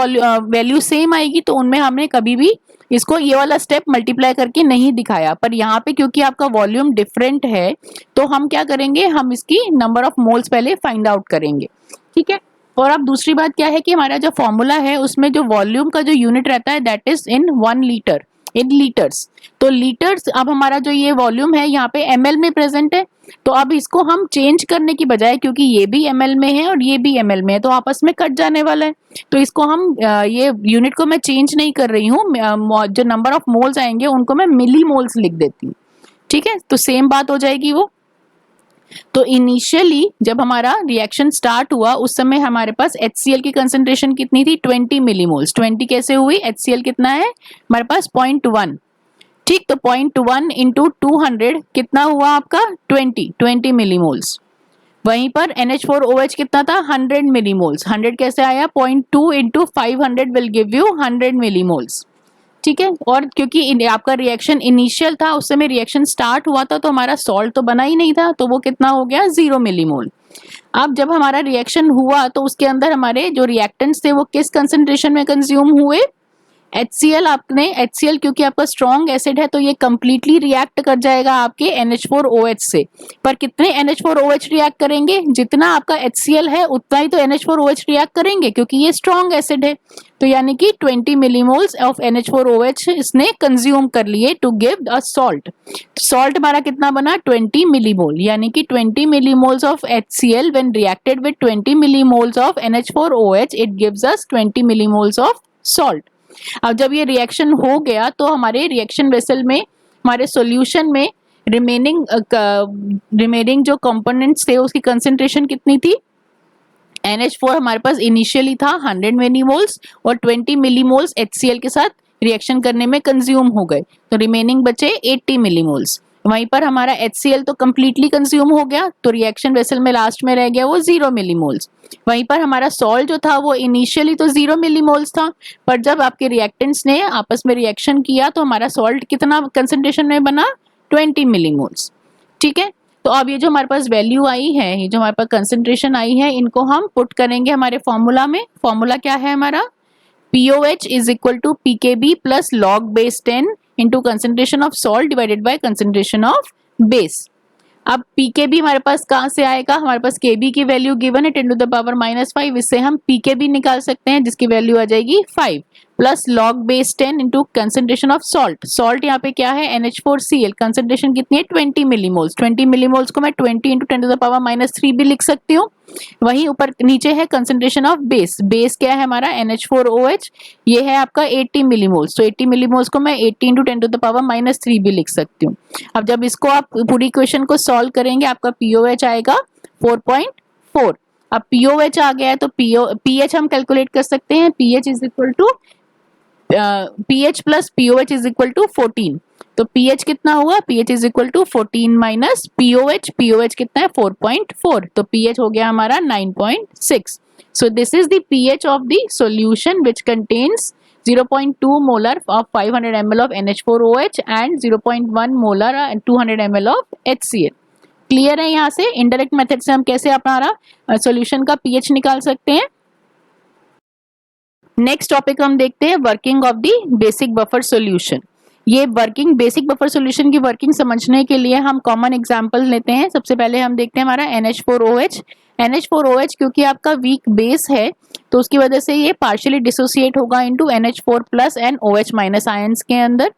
वैल्यू सेम आएगी, तो उनमें हमने कभी भी इसको ये वाला स्टेप मल्टीप्लाई करके नहीं दिखाया। पर यहाँ पे क्योंकि आपका वॉल्यूम डिफरेंट है तो हम क्या करेंगे, हम इसकी नंबर ऑफ मोल्स पहले फाइंड आउट करेंगे, ठीक है। और अब दूसरी बात क्या है कि हमारा जो फॉर्मूला है उसमें जो वॉल्यूम का जो यूनिट रहता है that is in 1 litre, in litres. तो लीटर्स, अब हमारा जो ये वॉल्यूम है यहाँ पे ml में प्रेजेंट है, तो अब इसको हम चेंज करने की बजाय, क्योंकि ये भी ml में है और ये भी ml में है तो आपस में कट जाने वाला है, तो इसको हम ये यूनिट को मैं चेंज नहीं कर रही हूँ, जो नंबर ऑफ मोल्स आएंगे उनको मैं मिली मोल्स लिख देती हूँ, ठीक है। तो सेम बात हो जाएगी वो। तो इनिशियली जब हमारा रिएक्शन स्टार्ट हुआ उस समय हमारे पास HCl की कंसंट्रेशन कितनी थी, 20 मिलीमोल्स। 20 कैसे हुई, HCl कितना है हमारे पास 0.1, ठीक। तो 0.1 इंटू 200 कितना हुआ आपका 20 मिलीमोल्स। वहीं पर NH4OH कितना था 100 मिलीमोल्स। 100 कैसे आया, 0.2 into 500 will give you 100 millimoles, ठीक है। और क्योंकि आपका रिएक्शन इनिशियल था उस समय रिएक्शन स्टार्ट हुआ था तो हमारा सॉल्ट तो बना ही नहीं था, तो वो कितना हो गया 0 मिलीमोल। अब जब हमारा रिएक्शन हुआ तो उसके अंदर हमारे जो रिएक्टेंट्स थे वो किस कंसंट्रेशन में कंज्यूम हुए, HCl। आपने HCl क्योंकि आपका स्ट्रॉन्ग एसिड है तो ये कंप्लीटली रिएक्ट कर जाएगा आपके NH4OH से। पर कितने NH4OH रिएक्ट करेंगे, जितना आपका HCl है उतना ही तो NH4OH रिएक्ट करेंगे क्योंकि ये स्ट्रॉन्ग एसिड है। तो यानी कि 20 मिलीमोल्स ऑफ NH4OH इसने कंज्यूम कर लिए to give a salt. Salt हमारा कितना बना 20 मिलीमोल, यानी कि 20 millimoles of HCl when reacted with 20 millimoles of NH4OH it gives us 20 millimoles of salt. अब जब ये रिएक्शन हो गया तो हमारे रिएक्शन वेसल में, हमारे सॉल्यूशन में रिमेनिंग जो कंपोनेंट्स थे उसकी कंसंट्रेशन कितनी थी, NH4 हमारे पास इनिशियली था 100 मिलीमोल्स और 20 मिलीमोल्स HCl के साथ रिएक्शन करने में कंज्यूम हो गए, तो रिमेनिंग बचे 80 मिलीमोल्स। वहीं पर हमारा HCl तो कंप्लीटली कंज्यूम हो गया, तो रिएक्शन वेसल में लास्ट में रह गया वो 0 मिलीमोल्स। वहीं पर हमारा सॉल्ट जो था वो इनिशियली तो 0 मिलीमोल्स था, पर जब आपके रिएक्टेंट्स ने आपस में रिएक्शन किया तो हमारा सॉल्ट कितना कंसंट्रेशन में बना 20 मिलीमोल्स, ठीक है। तो अब ये जो हमारे पास वैल्यू आई है, ये जो हमारे पास कंसंट्रेशन आई है, इनको हम पुट करेंगे हमारे फॉर्मूला में। फॉर्मूला क्या है हमारा, POH is equal to PKB plus log base 10 into concentration of salt divided by concentration of base. अब PKB हमारे पास कहाँ से आएगा, हमारे पास KB की वैल्यू गिवन है 10 टू द पावर -5, इससे हम PKB निकाल सकते हैं जिसकी वैल्यू आ जाएगी 5 plus log base 10 into concentration of salt. Salt यहाँ पे क्या है NH4Cl, कंसंट्रेशन कितनी है 20 मिलीमोल्स। 20 मिलीमोल्स को मैं 20 इंटू 10 टू द पावर -3 भी लिख सकती हूँ। वहीं ऊपर नीचे है कंसंट्रेशन ऑफ बेस, बेस क्या है हमारा NH4OH, ये है आपका 80 मिलीमोल्स, तो 80 मिलीमोल्स को मैं 80 इंटू 10 टू द पावर -3 भी लिख सकती हूँ। अब जब इसको आप पूरी इक्वेशन को सॉल्व करेंगे आपका POH आएगा 4.4। अब POH आ गया है तो pH हम कैलकुलेट कर सकते हैं, pH is equal to pH plus POH is equal to 14। तो pH कितना होगा, pH is equal to 14 minus POH, POH कितना है 4.4, तो pH हो गया हमारा 9.6। So this is the pH of the solution which contains 0.2 molar of 500 ml of NH4OH and 0.1 molar 200 ml of HCl। Clear है। यहाँ से इनडायरेक्ट मेथड से हम कैसे हमारा सॉल्यूशन का pH निकाल सकते हैं। नेक्स्ट टॉपिक हम देखते हैं working of the basic buffer solution. ये वर्किंग बेसिक बफर सॉल्यूशन की वर्किंग समझने के लिए हम कॉमन एग्जांपल लेते हैं। सबसे पहले हम देखते हैं हमारा NH4OH। NH4OH क्योंकि आपका वीक बेस है तो उसकी वजह से ये पार्शियली डिसोसिएट होगा into NH4 plus and OH minus ions के अंदर,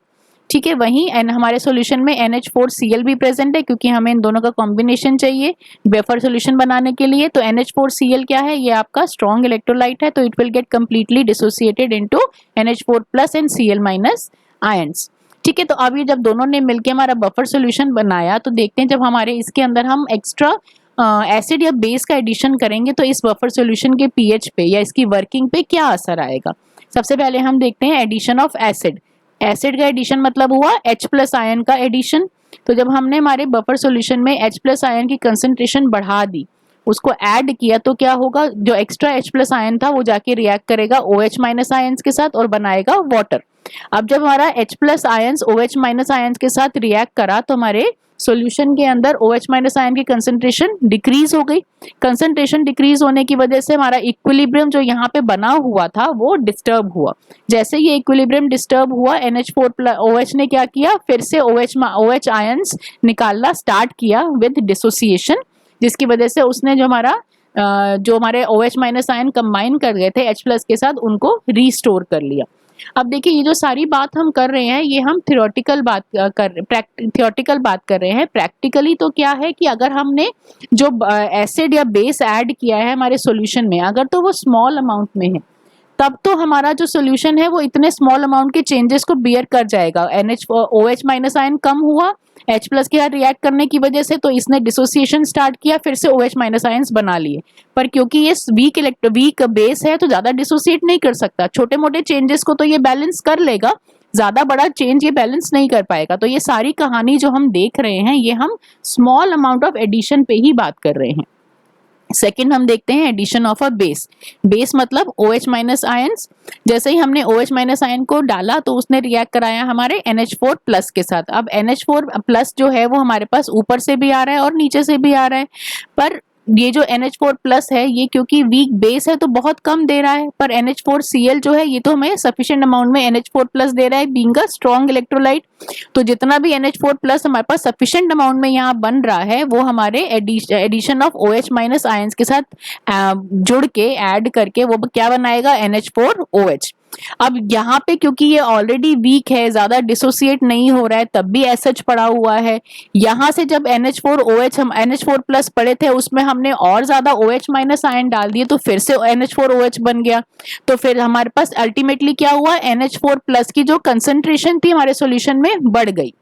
ठीक है। वहीं हमारे सॉल्यूशन में NH4Cl भी प्रेजेंट है क्योंकि हमें इन दोनों का कॉम्बिनेशन चाहिए वेफर सॉल्यूशन बनाने के लिए। तो NH4Cl क्या है, ये आपका स्ट्रॉन्ग इलेक्ट्रोलाइट है, तो it will get completely dissociated into NH4 plus and Cl minus ions, ठीक है। तो अब ये जब दोनों ने मिलकर हमारा बफर सॉल्यूशन बनाया तो देखते हैं जब हमारे इसके अंदर हम एक्स्ट्रा एसिड या बेस का एडिशन करेंगे तो इस बफर सॉल्यूशन के pH पे या इसकी वर्किंग पे क्या असर आएगा। सबसे पहले हम देखते हैं एडिशन ऑफ एसिड। एसिड का एडिशन मतलब हुआ H प्लस आयन का एडिशन। तो जब हमने हमारे बफर सॉल्यूशन में H प्लस आयन की कंसंट्रेशन बढ़ा दी, उसको ऐड किया, तो क्या होगा, जो एक्स्ट्रा H प्लस आयन था वो जाके रिएक्ट करेगा OH माइनस आयंस के साथ और बनाएगा वाटर। अब जब हमारा H plus ions OH minus ions के साथ रिएक्ट करा तो हमारे सॉल्यूशन के अंदर OH माइनस आयन की कंसंट्रेशन डिक्रीज हो गई। कंसंट्रेशन डिक्रीज होने की वजह से हमारा इक्विलिब्रियम जो यहाँ पे बना हुआ था वो डिस्टर्ब हुआ। जैसे ये इक्विलिब्रियम डिस्टर्ब हुआ, NH4OH ने क्या किया, फिर से OH आयंस निकालना स्टार्ट किया विद डिसोसिएशन, जिसकी वजह से उसने जो हमारे OH माइनस आयन कंबाइन कर गए थे H प्लस के साथ, उनको रीस्टोर कर लिया। अब देखिए ये जो सारी बात हम कर रहे हैं ये हम थ्योरेटिकल बात कर रहे हैं। प्रैक्टिकली तो क्या है कि अगर हमने जो एसिड या बेस ऐड किया है हमारे सॉल्यूशन में, अगर तो वो स्मॉल अमाउंट में है, तब तो हमारा जो सॉल्यूशन है वो इतने स्मॉल अमाउंट के चेंजेस को बियर कर जाएगा। OH माइनस आयन कम हुआ H प्लस के साथ रिएक्ट करने की वजह से, तो इसने डिसोसिएशन स्टार्ट किया, फिर से OH माइनस आयंस बना लिए। पर क्योंकि ये वीक बेस है तो ज्यादा डिसोसिएट नहीं कर सकता, छोटे मोटे चेंजेस को तो ये बैलेंस कर लेगा, ज्यादा बड़ा चेंज ये बैलेंस नहीं कर पाएगा। तो ये सारी कहानी जो हम देख रहे हैं ये हम स्मॉल अमाउंट ऑफ एडिशन पे ही बात कर रहे हैं। सेकेंड हम देखते हैं addition of a base. Base मतलब OH माइनस आयंस। जैसे ही हमने OH माइनस आयन को डाला तो उसने रिएक्ट कराया हमारे NH4 प्लस के साथ। अब NH4 प्लस जो है वो हमारे पास ऊपर से भी आ रहा है और नीचे से भी आ रहा है, पर ये जो NH4 प्लस है ये क्योंकि वीक बेस है तो बहुत कम दे रहा है, पर NH4Cl जो है ये तो हमें सफिशिएंट अमाउंट में NH4 प्लस दे रहा है, बीइंग अ स्ट्रॉन्ग इलेक्ट्रोलाइट। तो जितना भी NH4 प्लस हमारे पास सफिशिएंट अमाउंट में यहाँ बन रहा है वो हमारे addition of OH minus ions के साथ जुड़ के ऐड करके वो क्या बनाएगा, NH4OH। अब यहाँ पे क्योंकि ये ऑलरेडी वीक है, ज्यादा डिसोसिएट नहीं हो रहा है, तब भी एसएच पड़ा हुआ है, यहाँ से जब NH4OH हम NH4 प्लस पड़े थे उसमें हमने और ज्यादा OH माइनस आयन डाल दिए तो फिर से NH4OH बन गया। तो फिर हमारे पास अल्टीमेटली क्या हुआ, NH4 प्लस की जो कंसंट्रेशन थी हमारे सॉल्यूशन में बढ़ गई।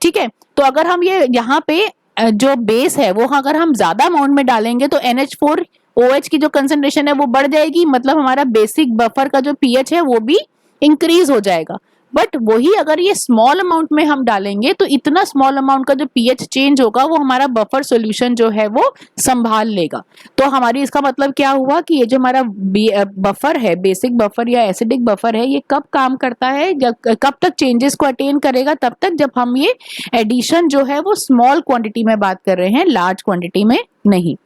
ठीक है, तो अगर हम ये यहाँ पे जो बेस है वो अगर हम ज्यादा अमाउंट में डालेंगे तो NH4OH की जो कंसंट्रेशन है वो बढ़ जाएगी, मतलब हमारा बेसिक बफर का जो pH है वो भी इंक्रीज हो जाएगा। बट वही अगर ये स्मॉल अमाउंट में हम डालेंगे तो इतना स्मॉल अमाउंट का जो pH चेंज होगा वो हमारा बफर सॉल्यूशन जो है वो संभाल लेगा। तो हमारी इसका मतलब क्या हुआ कि ये जो हमारा बफर है, बेसिक बफर या एसिडिक बफर है, ये कब काम करता है, कब तक चेंजेस को अटेन करेगा, तब तक जब हम ये एडिशन जो है वो स्मॉल क्वांटिटी में बात कर रहे हैं, लार्ज क्वांटिटी में नहीं।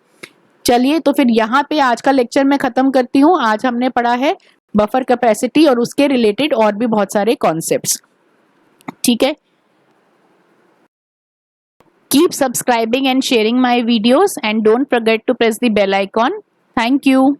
चलिए तो फिर यहाँ पे आज का लेक्चर मैं खत्म करती हूँ। आज हमने पढ़ा है बफर कैपेसिटी और उसके रिलेटेड और भी बहुत सारे कॉन्सेप्ट्स। ठीक है, keep subscribing and sharing my videos and don't forget to press the bell icon. Thank you.